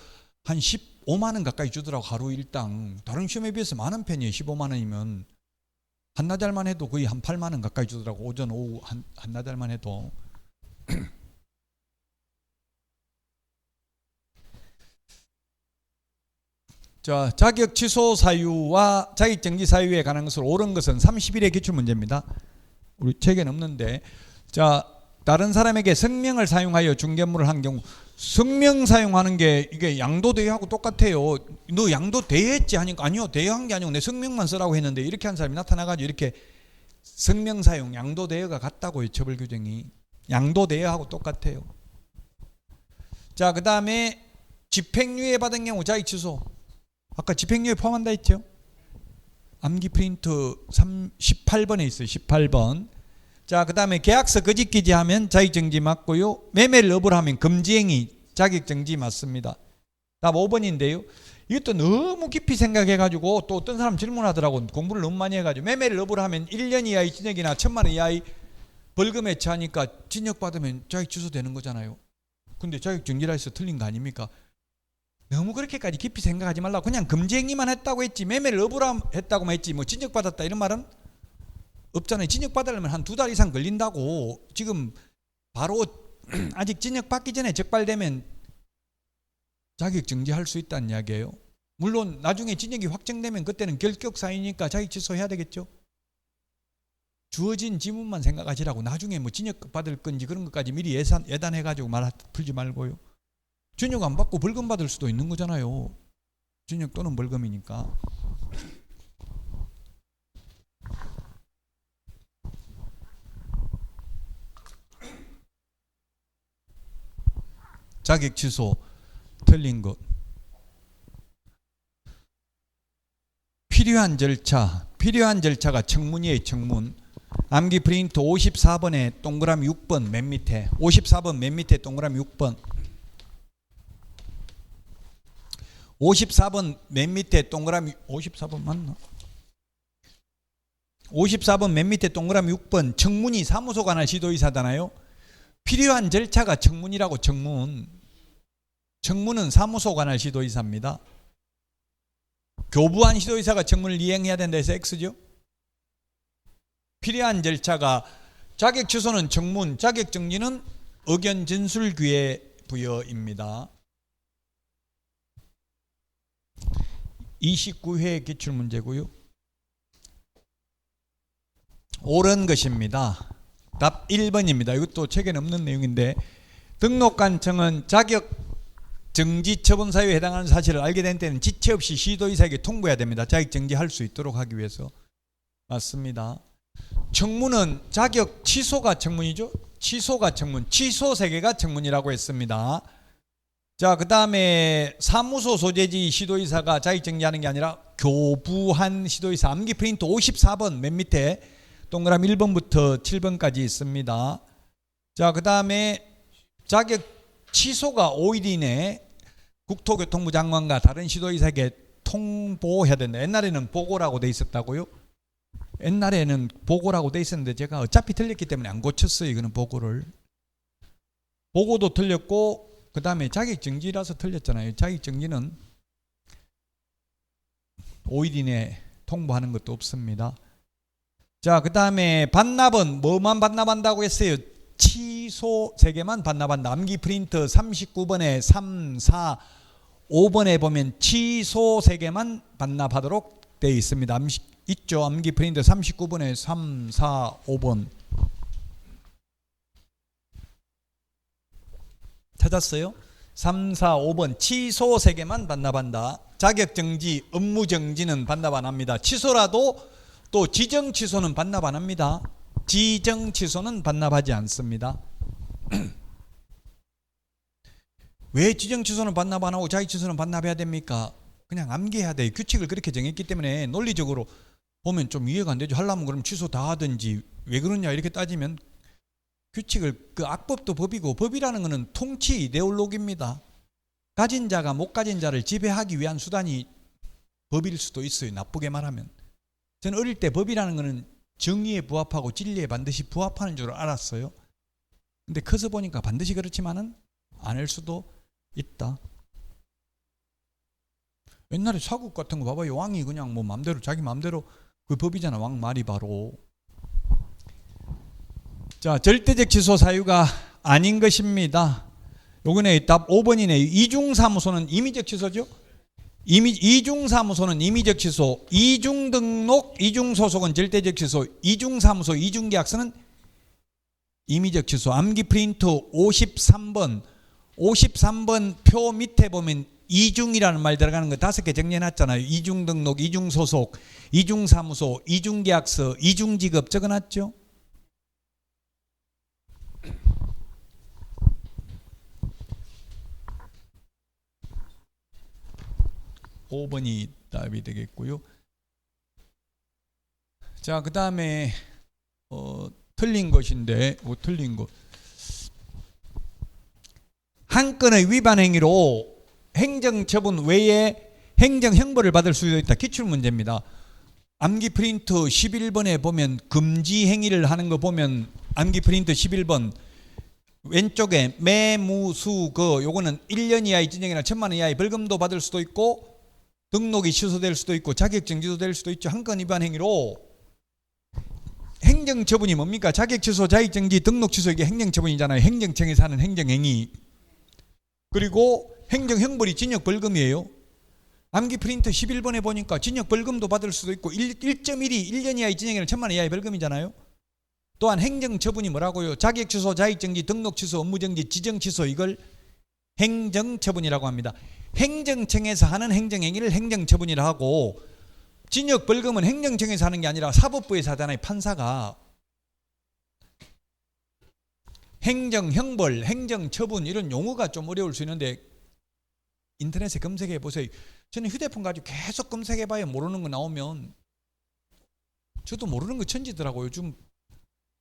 한 15만 원 가까이 주더라고. 하루 일당. 다른 시험에 비해서 많은 편이에요. 15만 원이면 한나절만 해도 거의 한 8만 원 가까이 주더라고. 오전 오후 한나절만 해도. 자, 자격 취소 사유와 자격 정지 사유에 관한 것을 옳은 것은 31의 기출 문제입니다. 우리 책에는 없는데, 자, 다른 사람에게 성명을 사용하여 중개물을 한 경우 성명 사용하는 게 이게 양도 대여하고 똑같아요. 너 양도 대여했지 하니까 아니요 대여한 게 아니고 내 성명만 쓰라고 했는데 이렇게 한 사람이 나타나가지고 이렇게 성명 사용 양도 대여가 같다고요. 처벌 규정이 양도 대여하고 똑같아요. 자, 그 다음에 집행유예 받은 경우 자격 취소. 아까 집행유예 포함한다 했죠? 암기 프린트 18번에 있어요. 18번. 자, 그 다음에 계약서 거짓 기재하면 자격정지 맞고요. 매매를 업으로 하면 금지행위 자격정지 맞습니다. 답 5번인데요. 이것도 너무 깊이 생각해가지고 또 어떤 사람 질문하더라고. 공부를 너무 많이 해가지고 매매를 업으로 하면 1년 이하의 징역이나 1,000만 원 이하의 벌금에 처하니까 징역 받으면 자격 취소되는 거잖아요. 근데 자격정지라 해서 틀린 거 아닙니까? 너무 그렇게까지 깊이 생각하지 말라고. 그냥 금지행위만 했다고 했지 매매를 업으로 했다고만 했지 뭐 징역 받았다 이런 말은 없잖아요. 징역 받으려면 한 2달 이상 걸린다고. 지금 바로 아직 징역 받기 전에 적발되면 자격 정지할 수 있다는 이야기예요. 물론 나중에 징역이 확정되면 그때는 결격 사유니까 자격 취소해야 되겠죠. 주어진 지문만 생각하시라고. 나중에 뭐 징역 받을 건지 그런 것까지 미리 예단해가지고 말 풀지 말고요. 징역 안 받고 벌금 받을 수도 있는 거잖아요. 징역 또는 벌금이니까. 자격 취소 틀린 것. 필요한 절차가 청문이에요. 청문. 암기 프린트 54번에 동그라미 6번 맨 밑에 54번 맨 밑에 동그라미 6번 54번 맨 밑에 동그라미 54번 맞나? 54번 맨 밑에 동그라미 6번 청문이 사무소 관할 시도의사잖아요. 필요한 절차가 청문이라고. 청문은 사무소 관할 시도의사입니다. 교부한 시도의사가 청문을 이행해야 된다 해서 X죠. 필요한 절차가 자격 취소는 청문, 자격 정지는 의견 진술 기회 부여입니다. 29회 기출문제고요. 옳은 것입니다. 답 1번입니다. 이것도 책에는 없는 내용인데 등록관청은 자격 정지 처분 사유에 해당하는 사실을 알게 된 때는 지체 없이 시도의사에게 통보해야 됩니다. 자격 정지할 수 있도록 하기 위해서. 맞습니다. 청문은 자격 취소가 청문이죠. 취소가 청문, 취소 세계가 청문이라고 했습니다. 자, 그 다음에 사무소 소재지 시도의사가 자격 정지하는 게 아니라 교부한 시도의사, 암기 프린트 54번 맨 밑에 동그라미 1번부터 7번까지 있습니다. 자, 그 다음에 자격 취소가 5일 이내 국토교통부 장관과 다른 시도의사에게 통보해야 된다. 옛날에는 보고라고 돼 있었다고요? 옛날에는 보고라고 돼 있었는데 제가 어차피 틀렸기 때문에 안 고쳤어요. 이거는 보고를. 보고도 틀렸고 그 다음에 자격정지라서 틀렸잖아요. 자격정지는 5일 이내 통보하는 것도 없습니다. 자, 그 다음에 반납은 뭐만 반납한다고 했어요? 취소 3개만 반납한다. 암기 프린트 39번에 3, 4, 5번에 보면 취소 3개만 반납하도록 되어 있습니다. 있죠. 암기 프린트 39번에 3, 4, 5번. 찾았어요? 3, 4, 5번 취소 3개만 반납한다. 자격정지, 업무정지는 반납 안 합니다. 취소라도 또 지정취소는 반납 안 합니다. 지정취소는 반납하지 않습니다. 왜 지정취소는 반납 안 하고 자격취소는 반납해야 됩니까? 그냥 암기해야 돼요. 규칙을 그렇게 정했기 때문에 논리적으로 보면 좀 이해가 안 되죠. 하려면 그럼 취소 다 하든지 왜 그러냐 이렇게 따지면 규칙을 그 악법도 법이고 법이라는 것은 통치 이데올로기입니다. 가진 자가 못 가진 자를 지배하기 위한 수단이 법일 수도 있어요. 나쁘게 말하면. 저는 어릴 때 법이라는 것은 정의에 부합하고 진리에 반드시 부합하는 줄 알았어요. 근데 커서 보니까 반드시 그렇지만은 아닐 수도 있다. 옛날에 사국 같은 거 봐봐요. 왕이 그냥 뭐 마음대로 자기 마음대로 그 법이잖아. 왕 말이 바로. 자, 절대적 취소 사유가 아닌 것입니다. 요번에 답 5번이네요. 이중사무소는 임의적 취소죠. 이중사무소는 임의적 취소, 이중등록, 이중소속은 절대적 취소, 이중사무소, 이중계약서는 임의적 취소. 암기 프린트 53번 표 밑에 보면 이중이라는 말 들어가는 거 5개 정리해놨잖아요. 이중등록, 이중소속, 이중사무소, 이중계약서, 이중지급 적어놨죠. (5번이) 답이 되겠고요. 자, 그 다음에 틀린 것인데 틀린 것. 한 건의 위반 행위로 행정처분 외에 행정형벌을 받을 수도 있다. 기출문제입니다. 암기 프린트 11번에 보면 금지 행위를 하는 거 보면 암기 프린트 11번 왼쪽에 매무수거 요거는 1년 이하의 징역이나 1,000만 원 이하의 벌금도 받을 수도 있고 등록이 취소될 수도 있고 자격정지도 될 수도 있죠. 한 건 위반 행위로 행정처분이 뭡니까? 자격취소, 자격정지, 등록취소 이게 행정처분이잖아요. 행정청에서 하는 행정행위. 그리고 행정형벌이 징역벌금이에요. 암기 프린트 11번에 보니까 징역벌금도 받을 수도 있고 1.1이 1년 이하의 징역이나 1,000만 원 이하의 벌금이잖아요. 또한 행정처분이 뭐라고요? 자격취소, 자격정지, 등록취소, 업무정지, 지정취소 이걸 행정처분이라고 합니다. 행정청에서 하는 행정행위를 행정처분이라 하고 징역벌금은 행정청에서 하는 게 아니라 사법부에서 하잖아요. 판사가. 행정형벌, 행정처분 이런 용어가 좀 어려울 수 있는데 인터넷에 검색해 보세요. 저는 휴대폰 가지고 계속 검색해 봐요. 모르는 거 나오면. 저도 모르는 거 천지더라고요. 요즘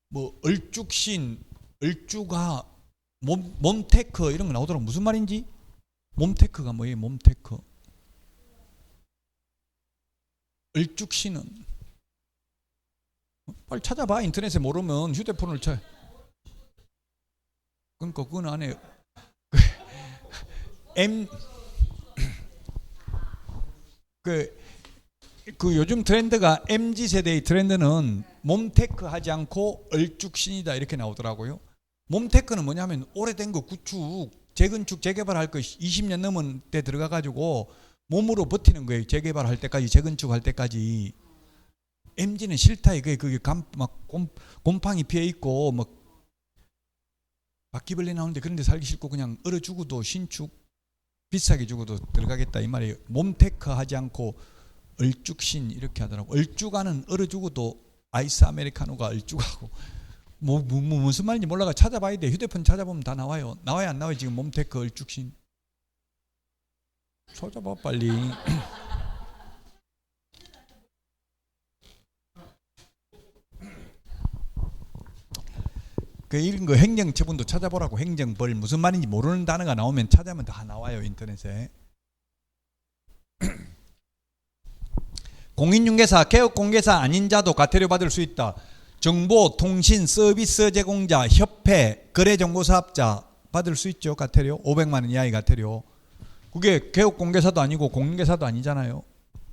뭐 얼죽신, 얼주가, 몸테크 이런 거 나오더라고. 무슨 말인지? 몸테크가 뭐예요? 몸테크. 얼죽신은 빨리 찾아봐. 인터넷에 모르면 휴대폰을 쳐. 그러니까 그건 안 해요. 그 요즘 트렌드가 MZ세대의 트렌드는 몸테크 하지 않고 얼죽신이다 이렇게 나오더라고요. 몸테크는 뭐냐면 오래된 거 구축, 재건축, 재개발할 거 20년 넘은 때 들어가 가지고 몸으로 버티는 거예요. 재개발할 때까지, 재건축할 때까지. MZ는 싫다. 그게 막 곰팡이 피해 있고 막 바퀴벌레 나오는데 그런 데 살기 싫고 그냥 얼어 죽어도 신축. 비싸게 주고도 들어가겠다 이 말이에요. 몸테크 하지 않고 얼죽신 이렇게 하더라고. 얼죽하는 얼어주고도 아이스 아메리카노가 얼죽하고 무슨 말인지 몰라가 찾아봐야 돼. 휴대폰 찾아보면 다 나와요. 나와요 안 나와요? 지금 몸테크 얼죽신 찾아봐 빨리. 그 이런 거 행정처분도 찾아보라고. 행정벌 무슨 말인지 모르는 단어가 나오면 찾아보면 다 나와요 인터넷에. 공인중개사, 개업공개사 아닌 자도 과태료 받을 수 있다. 정보, 통신, 서비스 제공자, 협회, 거래정보사업자 받을 수 있죠. 과태료 500만 원 이하의 과태료. 그게 개업공개사도 아니고 공인중개사도 아니잖아요.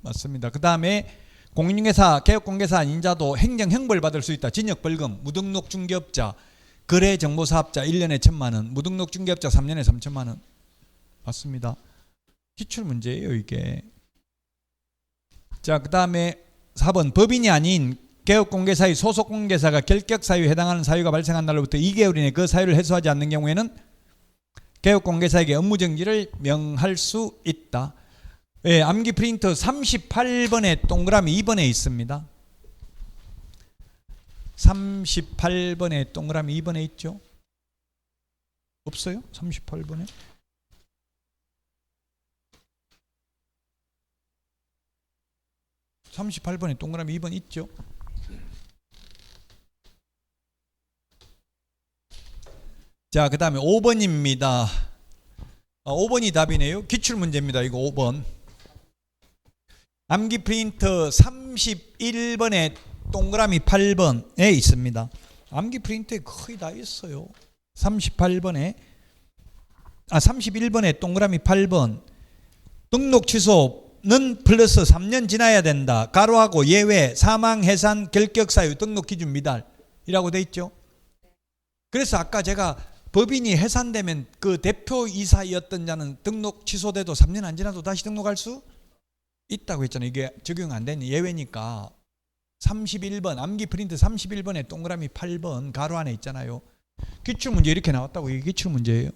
맞습니다. 그 다음에 공인중개사, 개업공개사 아닌 자도 행정형벌 받을 수 있다. 징역벌금, 무등록 중개업자, 거래정보사업자 1년에 1,000만 원, 무등록 중개업자 3년에 3천만 원. 맞습니다. 기출문제예요 이게. 자, 그 다음에 4번 법인이 아닌 개업공개사의 소속공개사가 결격사유에 해당하는 사유가 발생한 날로부터 2개월 이내 그 사유를 해소하지 않는 경우에는 개업공개사에게 업무정지를 명할 수 있다. 예, 암기 프린터 38번에 동그라미 2번에 있습니다. 38번에 동그라미 2번에 있죠? 없어요? 38번에? (38번에) 동그라미 2번 있죠? 자, 그 다음에 5번입니다. 5번이 답이네요. 기출문제입니다. 이거 5번. 암기 프린터 31번에 동그라미 8번에 있습니다. 암기 프린터에 거의 다 있어요. 38번에 31번에 동그라미 8번. 등록 취소는 플러스 3년 지나야 된다. 가로하고 예외, 사망, 해산, 결격 사유, 등록 기준 미달이라고 돼 있죠. 그래서 아까 제가 법인이 해산되면 그 대표이사였던 자는 등록 취소돼도 3년 안 지나도 다시 등록할 수 있다고 했잖아요. 이게 적용 안 되는 예외니까. 31번 암기 프린트 31번에 동그라미 8번 가로 안에 있잖아요. 기출문제 이렇게 나왔다고. 이게 기출문제예요.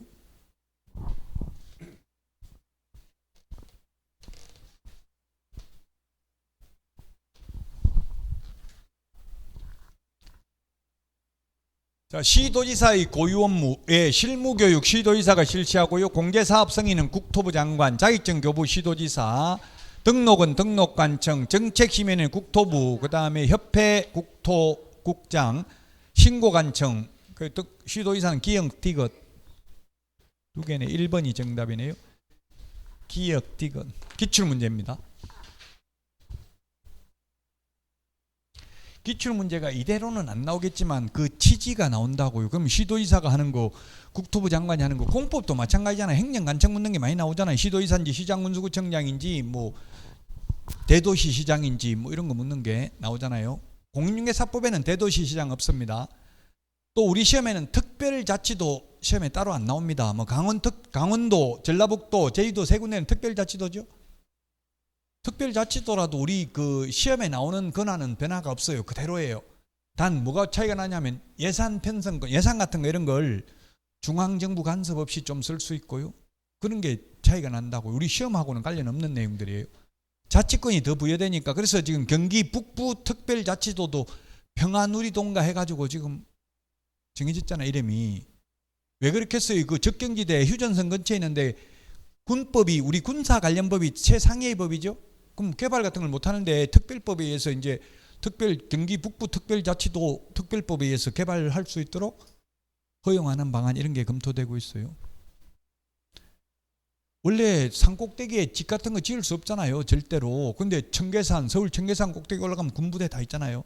자, 시도지사의 고유 업무에 실무교육 시도지사가 실시하고요. 공제사업 승인은 국토부 장관, 자격증 교부 시도지사, 등록은 등록관청, 정책심의는 국토부, 그 다음에 협회 국토국장, 신고관청, 그 시도지사는 기역디귿. 두 개네. 1번이 정답이네요. 기역디귿. 기출문제입니다. 기출문제가 이대로는 안 나오겠지만 그 취지가 나온다고요. 그럼 시도지사가 하는 거, 국토부 장관이 하는 거, 공법도 마찬가지잖아요. 행정관청 묻는 게 많이 나오잖아요. 시도지사인지 시장군수구청장인지 뭐 대도시시장인지 뭐 이런 거 묻는 게 나오잖아요. 공인중개사법에는 대도시시장 없습니다. 또 우리 시험에는 특별자치도 시험에 따로 안 나옵니다. 뭐 강원도, 전라북도, 제주도 세 군데는 특별자치도죠. 특별자치도라도 우리 그 시험에 나오는 권한은 변화가 없어요. 그대로예요. 단 뭐가 차이가 나냐면 예산 편성권, 예산 같은 거 이런 걸 중앙정부 간섭 없이 좀 쓸 수 있고요. 그런 게 차이가 난다고. 우리 시험하고는 관련 없는 내용들이에요. 자치권이 더 부여되니까. 그래서 지금 경기 북부 특별자치도도 평화누리동가 해가지고 지금 정해졌잖아, 이름이. 왜 그렇게 했어요? 그 적경지대 휴전선 근처에 있는데 군법이, 우리 군사 관련법이 최상위의 법이죠. 그럼 개발 같은 걸 못 하는데 특별법에 의해서 이제 경기 북부 특별자치도 특별법에 의해서 개발할 수 있도록 허용하는 방안, 이런 게 검토되고 있어요. 원래 산 꼭대기에 집 같은 거 지을 수 없잖아요, 절대로. 근데 청계산, 서울 청계산 꼭대기 올라가면 군부대 다 있잖아요.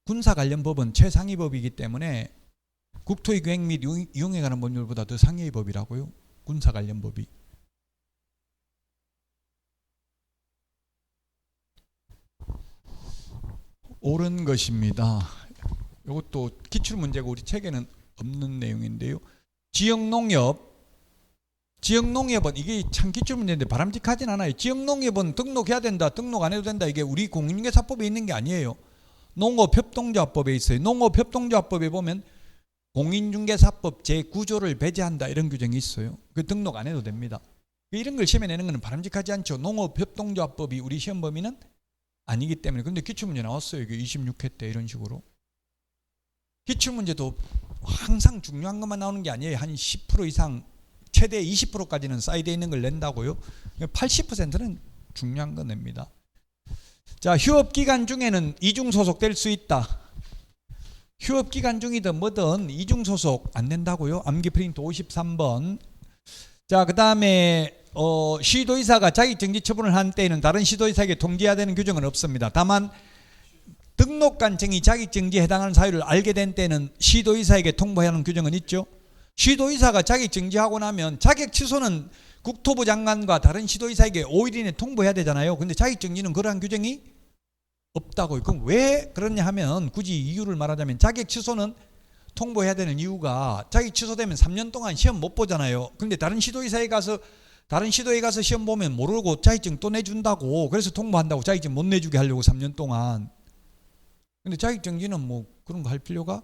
군사 관련 법은 최상위 법이기 때문에 국토의 계획 및 이용에 관한 법률보다 더 상위의 법이라고요. 군사 관련 법이. 옳은 것입니다. 이것도 기출문제고 우리 책에는 없는 내용인데요. 지역농협은 이게 참 기출문제인데 바람직하진 않아요. 지역농협은 등록해야 된다, 등록 안 해도 된다, 이게 우리 공인중개사법에 있는 게 아니에요. 농업협동조합법에 있어요. 농업협동조합법에 보면 공인중개사법 제9조를 배제한다, 이런 규정이 있어요. 그 등록 안 해도 됩니다. 이런 걸 시험에 내는 것은 바람직하지 않죠. 농업협동조합법이 우리 시험 범위는 아니기 때문에. 근데 기출문제 나왔어요. 이게 26회 때 이런 식으로. 기출문제도 항상 중요한 것만 나오는 게 아니에요. 한 10% 이상, 최대 20%까지는 사이드에 있는 걸 낸다고요. 80%는 중요한 거 냅니다. 자, 휴업기간 중에는 이중소속될 수 있다. 휴업기간 중이든 뭐든 이중소속 안 된다고요. 암기프린트 53번. 자, 그 다음에 시도의사가 자격정지 처분을 한 때에는 다른 시도의사에게 통지해야 되는 규정은 없습니다. 다만 등록관청이 자격정지에 해당하는 사유를 알게 된 때는 시도의사에게 통보해야 하는 규정은 있죠. 시도의사가 자격정지하고 나면 자격 취소는 국토부 장관과 다른 시도의사에게 5일 이내에 통보해야 되잖아요. 근데 자격정지는 그러한 규정이 없다고요. 그럼 왜 그러냐 하면 굳이 이유를 말하자면 자격 취소는 통보해야 되는 이유가 자격 취소되면 3년 동안 시험 못 보잖아요. 근데 다른 시도에 가서 시험 보면 모르고 자격증 또 내준다고. 그래서 통보한다고. 자격증 못 내주게 하려고 3년 동안. 근데 자격정지는 뭐 그런 거 할 필요가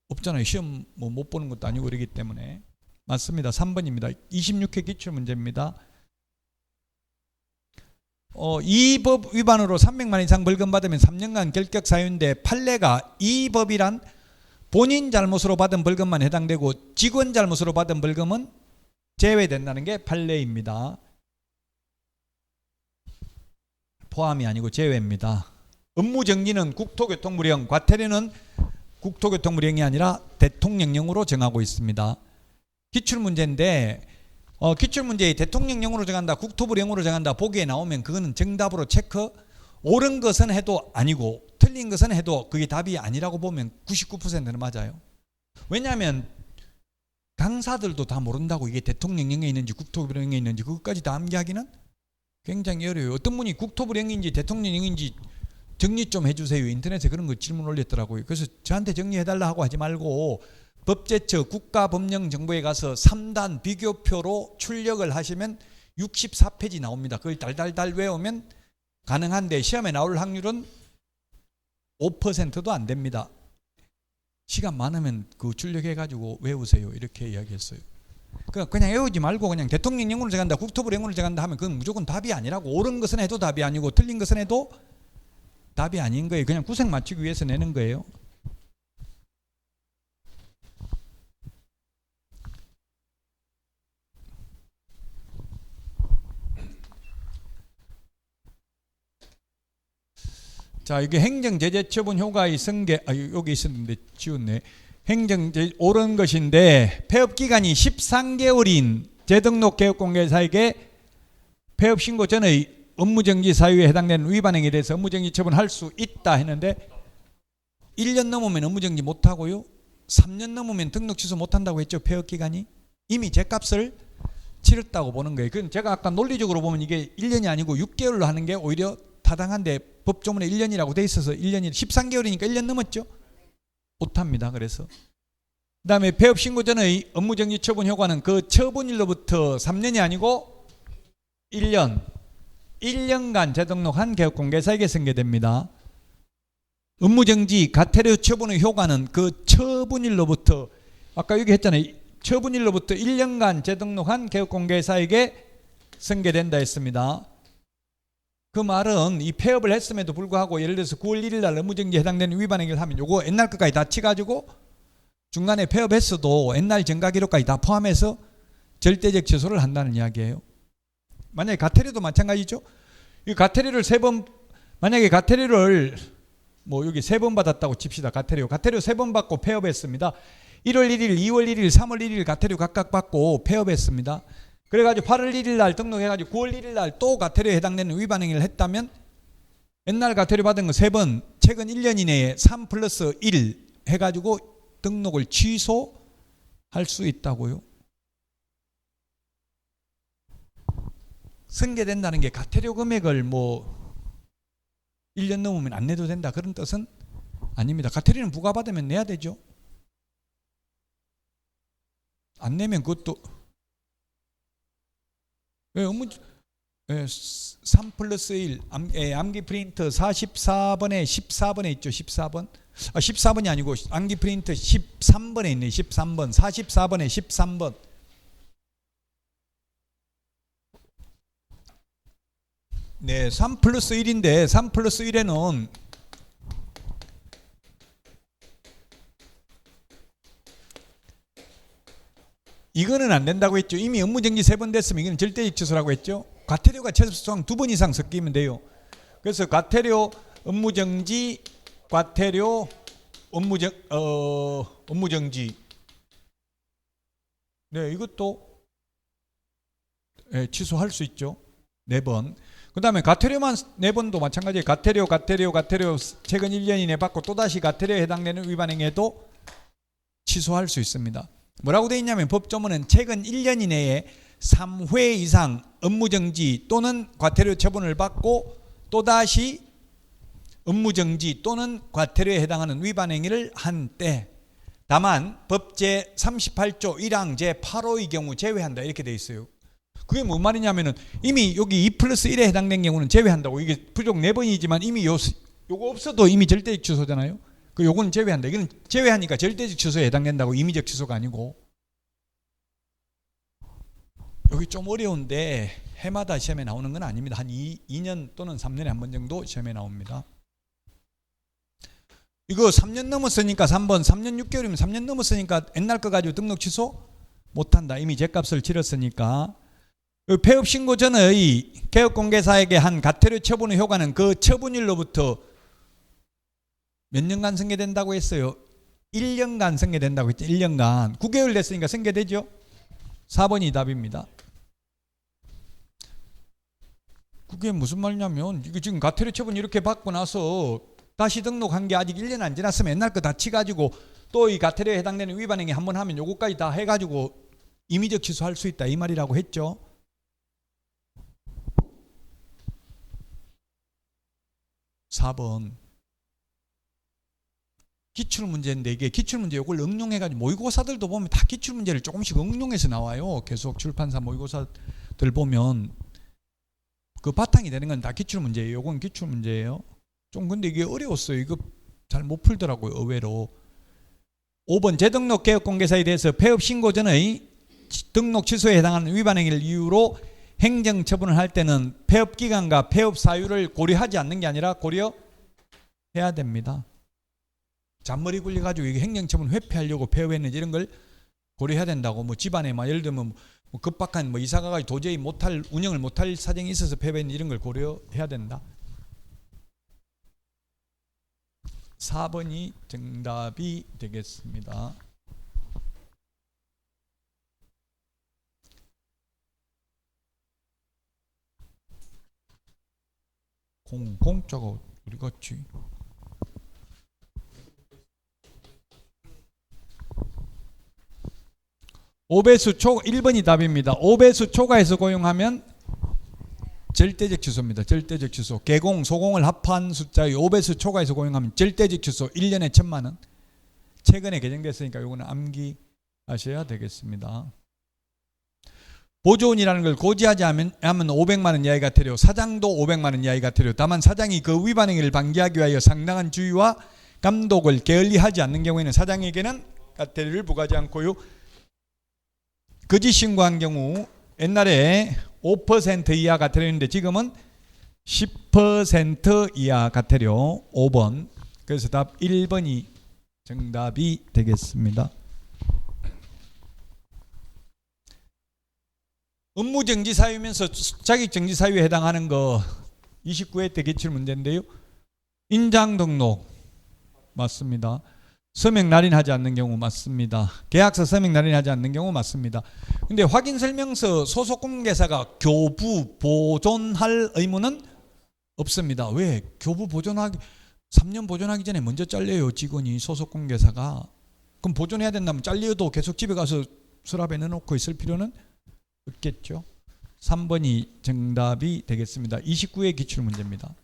없잖아요. 시험 뭐 못 보는 것도 아니고 그러기 때문에. 맞습니다. 3번입니다. 26회 기출문제입니다. 이 법 위반으로 300만 원 이상 벌금 받으면 3년간 결격 사유인데 판례가 이 법이란 본인 잘못으로 받은 벌금만 해당되고 직원 잘못으로 받은 벌금은 제외된다는 게 판례입니다. 포함이 아니고 제외입니다. 업무정지는 국토교통부령, 과태료는 국토교통부령이 아니라 대통령령으로 정하고 있습니다. 기출문제인데 기출문제에 대통령령으로 정한다, 국토부령으로 정한다 보기에 나오면 그거는 정답으로 체크. 옳은 것은 해도 아니고 틀린 것은 해도 그게 답이 아니라고 보면 99%는 맞아요. 왜냐하면 강사들도 다 모른다고 이게 대통령령에 있는지 국토부령에 있는지 그것까지 다 암기하기는 굉장히 어려워요. 어떤 분이 국토부령인지 대통령령인지 정리 좀 해주세요. 인터넷에 그런 거 질문 올렸더라고요. 그래서 저한테 정리해달라 하고 하지 말고 법제처 국가법령정보에 가서 3단 비교표로 출력을 하시면 64페이지 나옵니다. 그걸 달달달 외우면 가능한데 시험에 나올 확률은 5%도 안 됩니다. 시간 많으면 그 출력해가지고 외우세요. 이렇게 이야기했어요. 그냥 외우지 말고 그냥 대통령령으로 정한다, 국토부령으로 정한다 하면 그건 무조건 답이 아니라고. 옳은 것은 해도 답이 아니고 틀린 것은 해도 답이 아닌 거예요. 그냥 구색 맞추기 위해서 내는 거예요. 자, 이게 행정제재 처분 효과의 승계, 여기 있었는데 지웠네. 행정제 옳은 것인데 폐업기간이 13개월인 재등록 개업공개사에게 폐업신고 전의 업무정지 사유에 해당되는 위반 행위에 대해서 업무정지 처분할 수 있다 했는데 1년 넘으면 업무정지 못하고요. 3년 넘으면 등록 취소 못한다고 했죠. 폐업기간이. 이미 제값을 치렀다고 보는 거예요. 그건 제가 아까 논리적으로 보면 이게 1년이 아니고 6개월로 하는 게 오히려 타당한데 법조문에 1년이라고 돼 있어서 1년이 13개월이니까 1년 넘었죠. 못합니다. 그래서 그 다음에 폐업신고 전의 업무정지 처분 효과는 그 처분일로부터 3년이 아니고 1년간 재등록한 개업공개사에게 승계됩니다. 업무정지 과태료 처분의 효과는 그 처분일로부터 아까 여기 했잖아요. 처분일로부터 1년간 재등록한 개업공개사에게 승계된다 했습니다. 그 말은 이 폐업을 했음에도 불구하고 예를 들어서 9월 1일 날 업무정지에 해당되는 위반 행위를 하면 요거 옛날 것까지 다 치가지고 중간에 폐업했어도 옛날 전가기록까지 다 포함해서 절대적 취소를 한다는 이야기예요. 만약에 과태료도 마찬가지죠. 이 과태료를 만약에 과태료를 뭐 여기 3번 받았다고 칩시다. 과태료 3번 받고 폐업했습니다. 1월 1일, 2월 1일, 3월 1일 과태료 각각 받고 폐업했습니다. 그래가지고 8월 1일 날 등록해가지고 9월 1일 날 또 과태료에 해당되는 위반 행위를 했다면 옛날 과태료 받은 거 3번, 최근 1년 이내에 3+1 해가지고 등록을 취소할 수 있다고요. 승계된다는 게 과태료 금액을 뭐 1년 넘으면 안 내도 된다 그런 뜻은 아닙니다. 과태료는 부과받으면 내야 되죠. 안 내면 그것도 3+1 암기 프린트 44번에 14번에 있죠. 14번 14번이 아니고 암기 프린트 13번에 있네. 13번 44번에 13번 네, 3 플러스 1인데 3 플러스 1에는 이거는 안 된다고 했죠. 이미 업무정지 3번 됐으면 이거는 절대적 취소라고 했죠. 과태료가 최소상 2번 이상 섞이면 돼요. 그래서 과태료, 업무정지, 과태료, 업무정지. 네, 이것도 취소할 수 있죠. 4번. 그 다음에 과태료만 4번도 마찬가지예요. 과태료 최근 1년 이내 받고 또다시 과태료에 해당되는 위반 행위에도 취소할 수 있습니다. 뭐라고 되어 있냐면 법조문은 최근 1년 이내에 3회 이상 업무정지 또는 과태료 처분을 받고 또다시 업무정지 또는 과태료에 해당하는 위반 행위를 한 때 다만 법 제38조 1항 제8호의 경우 제외한다 이렇게 되어 있어요. 그게 뭔 말이냐면은 이미 여기 2 플러스 1에 해당된 경우는 제외한다고. 이게 부족 4번이지만 이미 요거 없어도 이미 절대적 취소잖아요. 그 요건 제외한다. 이거는 제외하니까 절대적 취소에 해당된다고. 임의적 취소가 아니고. 여기 좀 어려운데 해마다 시험에 나오는 건 아닙니다. 한 2년 또는 3년에 한 번 정도 시험에 나옵니다. 이거 3년 넘었으니까 3번 3년 6개월이면 3년 넘었으니까 옛날 거 가지고 등록 취소 못한다. 이미 죗값을 치렀으니까. 폐업 신고 전의 개업공개사에게 한 과태료 처분의 효과는 그 처분일로부터 몇 년간 승계된다고 했어요? 1년간 승계된다고 했죠. 1년간. 9개월 됐으니까 승계되죠. 4번이 답입니다. 그게 무슨 말이냐면 이거 지금 과태료 처분 이렇게 받고 나서 다시 등록한 게 아직 1년 안 지났으면 옛날 거 다 치가지고 또 이 과태료에 해당되는 위반 행위 한번 하면 요거까지 다 해가지고 임의적 취소할 수 있다 이 말이라고 했죠. 4번 기출문제인데 이게 기출문제 이걸 응용해가지고 모의고사들도 보면 다 기출문제를 조금씩 응용해서 나와요. 계속 출판사 모의고사들 보면 그 바탕이 되는 건 다 기출문제예요. 이건 기출문제예요. 좀 근데 이게 어려웠어요. 이거 잘 못 풀더라고요. 의외로. 5번 재등록 개업공개사에 대해서 폐업 신고 전의 등록 취소에 해당하는 위반 행위를 이유로 행정처분을 할 때는 폐업 기간과 폐업 사유를 고려하지 않는 게 아니라 고려해야 됩니다. 잔머리 굴려가지고 이게 행정처분 회피하려고 폐업했는지 이런 걸 고려해야 된다고. 뭐 집안에 막 예를 들면 뭐 급박한 뭐 이사가 가지고 도저히 운영을 못할 사정이 있어서 폐업했는지 이런 걸 고려해야 된다. 4번이 정답이 되겠습니다. 공자가 어디 갔지? 오배수 초 1번이 답입니다. 오배수 초과해서 고용하면 절대적 취소입니다. 절대적 취소. 개공, 소공을 합한 숫자의 5배수 초과해서 고용하면 절대적 취소. 1년에 1,000만 원. 최근에 개정됐으니까 이거는 암기하셔야 되겠습니다. 보조원이라는 걸 고지하지 하면 500만 원 이하의 과태료, 사장도 500만 원 이하의 과태료. 다만 사장이 그 위반 행위를 방지하기 위하여 상당한 주의와 감독을 게을리하지 않는 경우에는 사장에게는 과태료를 부과하지 않고요. 거짓 신고한 경우 옛날에 5% 이하 과태료인데 지금은 10% 이하 과태료. 5번. 그래서 답 1번이 정답이 되겠습니다. 업무정지 사유면서 자격정지 사유에 해당하는 거 29회 때 기출 문제인데요. 인장 등록 맞습니다. 서명 날인하지 않는 경우 맞습니다. 계약서 서명 날인하지 않는 경우 맞습니다. 근데 확인설명서 소속 공개사가 교부 보존할 의무는 없습니다. 왜? 교부 보존하기 3년 보존하기 전에 먼저 잘려요. 직원이 소속 공개사가. 그럼 보존해야 된다면 잘려도 계속 집에 가서 서랍에 넣어놓고 있을 필요는 없겠죠. 3번이 정답이 되겠습니다. 29회 기출문제입니다.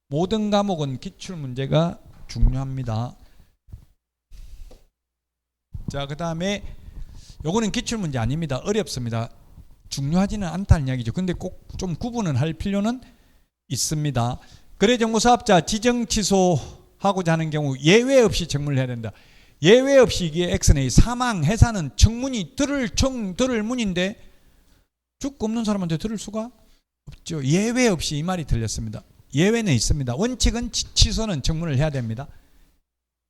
모든 과목은 기출문제가 중요합니다. 자, 그 다음에 요거는 기출문제 아닙니다. 어렵습니다. 중요하지는 않다는 이야기죠. 근데 꼭 좀 구분은 할 필요는 있습니다. 거래정보사업자 지정 취소하고자 하는 경우 예외 없이 청문을 해야 된다. 예외 없이 이게 X네. 사망, 해산은 청문이 들을 문인데 죽고 없는 사람한테 들을 수가 없죠. 예외 없이 이 말이 틀렸습니다. 예외는 있습니다. 원칙은 취소는 청문을 해야 됩니다.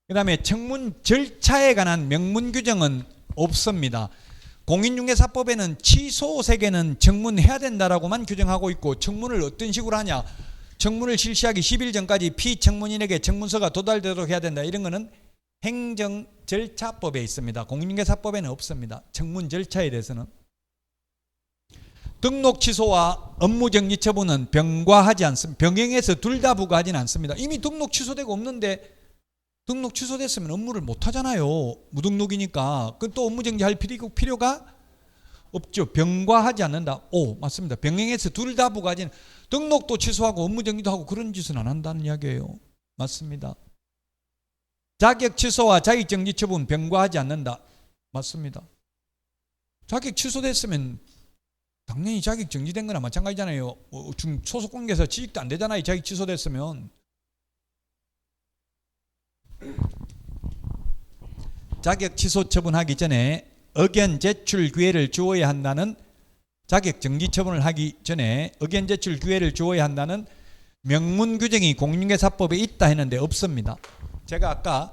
그 다음에 청문 절차에 관한 명문 규정은 없습니다. 공인중개사법에는 취소 세계는 청문해야 된다라고만 규정하고 있고, 청문을 어떤 식으로 하냐, 청문을 실시하기 10일 전까지 피청문인에게 청문서가 도달되도록 해야 된다, 이런 거는 행정절차법에 있습니다. 공인중개사법에는 없습니다. 청문 절차에 대해서는. 등록 취소와 업무정지 처분은 병과하지 않습니다. 병행해서 둘 다 부과하지는 않습니다. 이미 등록 취소되고 없는데 등록 취소됐으면 업무를 못 하잖아요. 무등록이니까. 그건 또 업무정지할 필요가 없죠. 병과하지 않는다. 오, 맞습니다. 병행해서 둘 다 부과하지는, 등록도 취소하고 업무정지도 하고 그런 짓은 안 한다는 이야기예요. 맞습니다. 자격 취소와 자격정지 처분 병과하지 않는다. 맞습니다. 자격 취소됐으면 당연히 자격 정지된 거나 마찬가지잖아요. 소속관계에서 취직도 안 되잖아요. 자격 취소됐으면. 자격 취소 처분하기 전에 의견 제출 기회를 주어야 한다는, 자격 정지 처분을 하기 전에 의견 제출 기회를 주어야 한다는 명문 규정이 공인중개사법에 있다 했는데 없습니다. 제가 아까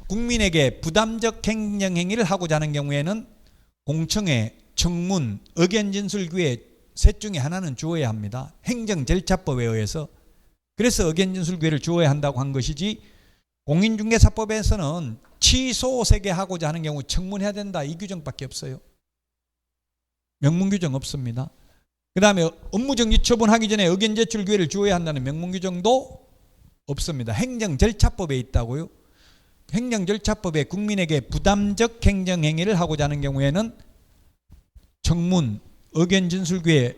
국민에게 부담적 행정행위를 하고자 하는 경우에는 공청회, 청문, 의견 진술 기회 셋 중에 하나는 주어야 합니다. 행정절차법에 의해서. 그래서 의견 진술 기회를 주어야 한다고 한 것이지, 공인중개사법에서는 취소 세계하고자 하는 경우 청문해야 된다, 이 규정밖에 없어요. 명문 규정 없습니다. 그 다음에 업무정지 처분하기 전에 의견 제출 기회를 주어야 한다는 명문 규정도 없습니다. 행정절차법에 있다고요. 행정절차법에 국민에게 부담적 행정행위를 하고자 하는 경우에는 청문, 의견 진술 기회,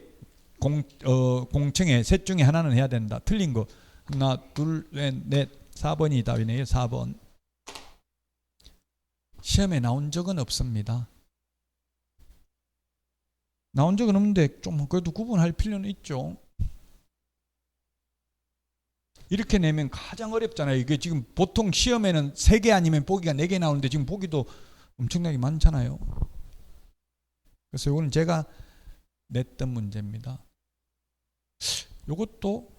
공청회 셋 중에 하나는 해야 된다. 틀린 거 하나, 둘, 넷, 4번이 답이네요. 4번. 시험에 나온 적은 없습니다. 나온 적은 없는데 좀 그래도 구분할 필요는 있죠. 이렇게 내면 가장 어렵잖아요. 이게 지금 보통 시험에는 3개 아니면 보기가 4개 나오는데 지금 보기도 엄청나게 많잖아요. 그래서 이거는 제가 냈던 문제입니다. 이것도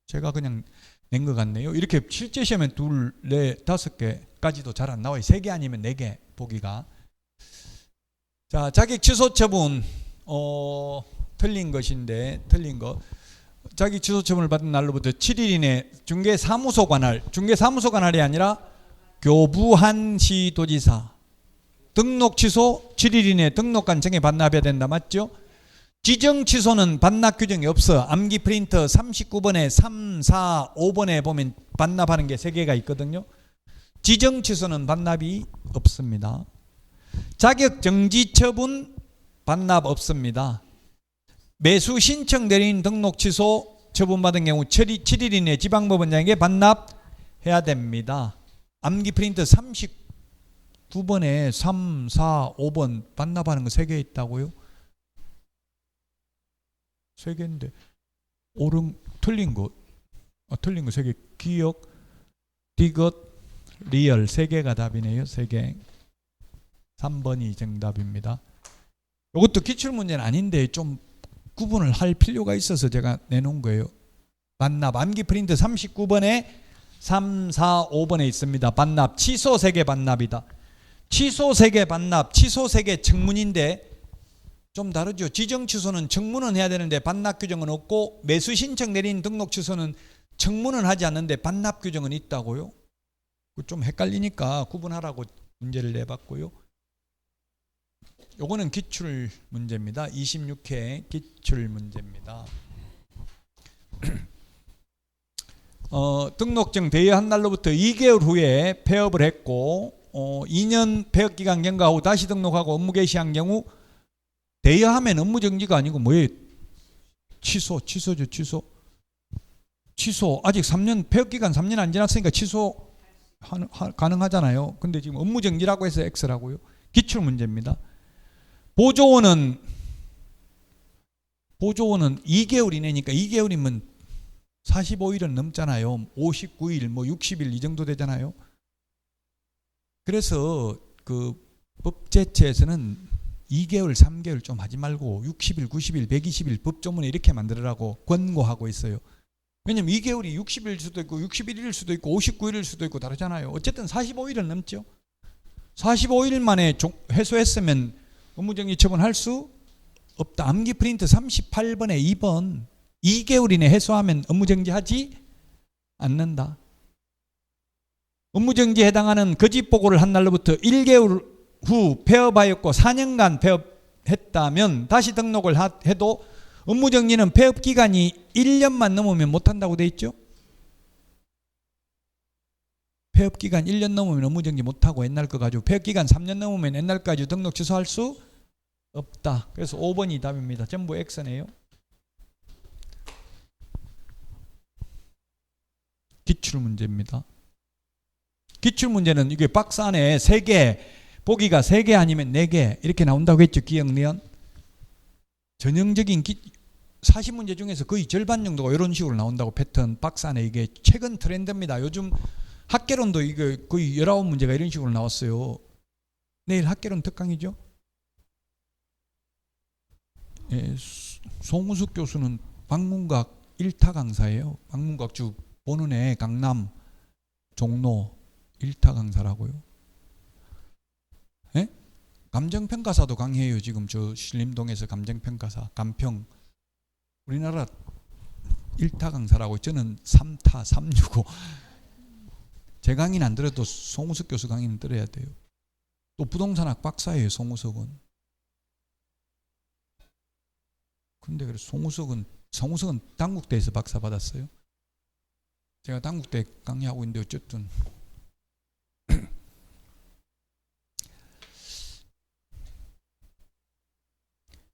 제가 그냥 낸 것 같네요. 이렇게 실제 시험에 2, 4, 5개까지도 잘 안 나와요. 3개 아니면 4개 보기가. 자, 자격 취소 처분 틀린 것인데, 틀린 거. 자격 취소 처분을 받은 날로부터 7일 이내 중개사무소 관할, 중개사무소 관할이 아니라 교부한시도지사. 등록 취소 7일 이내 등록관 정에 반납해야 된다. 맞죠? 지정 취소는 반납 규정이 없어. 암기 프린터 39번에 3, 4, 5번에 보면 반납하는 게 3개가 있거든요. 지정 취소는 반납이 없습니다. 자격 정지 처분 반납 없습니다. 매수 신청 내린 등록 취소 처분받은 경우 7일 이내 지방법원장에게 반납해야 됩니다. 암기 프린터 39번에 3, 4, 5번 반납하는 거 3개 있다고요? 3개인데 틀린 거 틀린 거 3개. 기억, 디귿, 리얼 3개가 답이네요. 3개. 3번이 정답입니다. 이것도 기출문제는 아닌데 좀 구분을 할 필요가 있어서 제가 내놓은 거예요. 반납, 암기 프린트 39번에 3, 4, 5번에 있습니다. 반납, 취소 3개 반납이다. 취소 3개 반납, 취소 3개 청문인데 좀 다르죠. 지정 취소는 청문은 해야 되는데 반납 규정은 없고, 매수 신청 내린 등록 취소는 청문은 하지 않는데 반납 규정은 있다고요. 좀 헷갈리니까 구분하라고 문제를 내봤고요. 요거는 기출 문제입니다. 26회 기출 문제입니다. 등록증 대여한 날로부터 2개월 후에 폐업을 했고 2년 폐업 기간 경과후 다시 등록하고 업무 개시한 경우, 대여하면 업무 정지가 아니고 뭐예요? 취소죠. 취소. 아직 3년 폐업 기간 3년 안 지났으니까 취소 가능하잖아요. 근데 지금 업무 정지라고 해서 X라고요. 기출 문제입니다. 보조원은 2개월 이내니까 2개월이면 45일은 넘잖아요. 59일, 60일 이 정도 되잖아요. 그래서 그 법제처에서는 2개월, 3개월 좀 하지 말고 60일, 90일, 120일 법조문에 이렇게 만들으라고 권고하고 있어요. 왜냐면 2개월이 60일 수도 있고 61일 수도 있고 59일일 수도 있고 다르잖아요. 어쨌든 45일은 넘죠. 45일 만에 해소했으면 업무정지 처분할 수 없다. 암기 프린트 38번에 2번 2개월 이내 해소하면 업무정지하지 않는다. 업무정지에 해당하는 거짓보고를 한 날로부터 1개월 후 폐업하였고 4년간 폐업했다면 다시 등록을 해도 업무정지는 폐업기간이 1년만 넘으면 못한다고 돼 있죠. 폐업기간 1년 넘으면 업무정지 못하고 옛날 거 가지고 폐업기간 3년 넘으면 옛날 거 가지고 등록 취소할 수 없다. 그래서 5번이 답입니다. 전부 X네요. 기출문제입니다. 기출문제는 이게 박스 안에 3개, 보기가 3개 아니면 4개 이렇게 나온다고 했죠. 기억니은. 전형적인 40문제 중에서 거의 절반 정도가 이런 식으로 나온다고 패턴 박스 안에 이게 최근 트렌드입니다. 요즘 학개론도 이거 거의 19문제가 이런 식으로 나왔어요. 내일 학개론 특강이죠. 예, 송우숙 교수는 방문각 1타 강사예요. 방문각 주 보는 애 강남, 종로 1타 강사라고요. 예? 감정평가사도 강해요. 지금 저 신림동에서 감정평가사, 감평. 우리나라 1타 강사라고. 저는 3타, 365. 제 강의는 안 들어도 송우석 교수 강의는 들어야 돼요. 또 부동산학 박사예요. 송우석은. 근데 그래서 송우석은 단국대에서 박사 받았어요. 제가 단국대 강의하고 있는데 어쨌든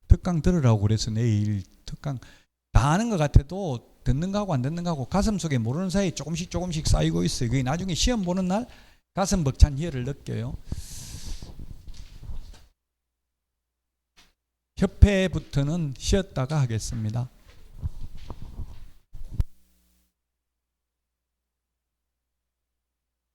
특강 들으라고 그래서 내일 특강 다 아는 것 같아도 듣는 거하고 안 듣는 거하고 가슴속에 모르는 사이에 조금씩 쌓이고 있어요. 그게 나중에 시험 보는 날 가슴 벅찬 희열을 느껴요. 협회부터는 쉬었다가 하겠습니다.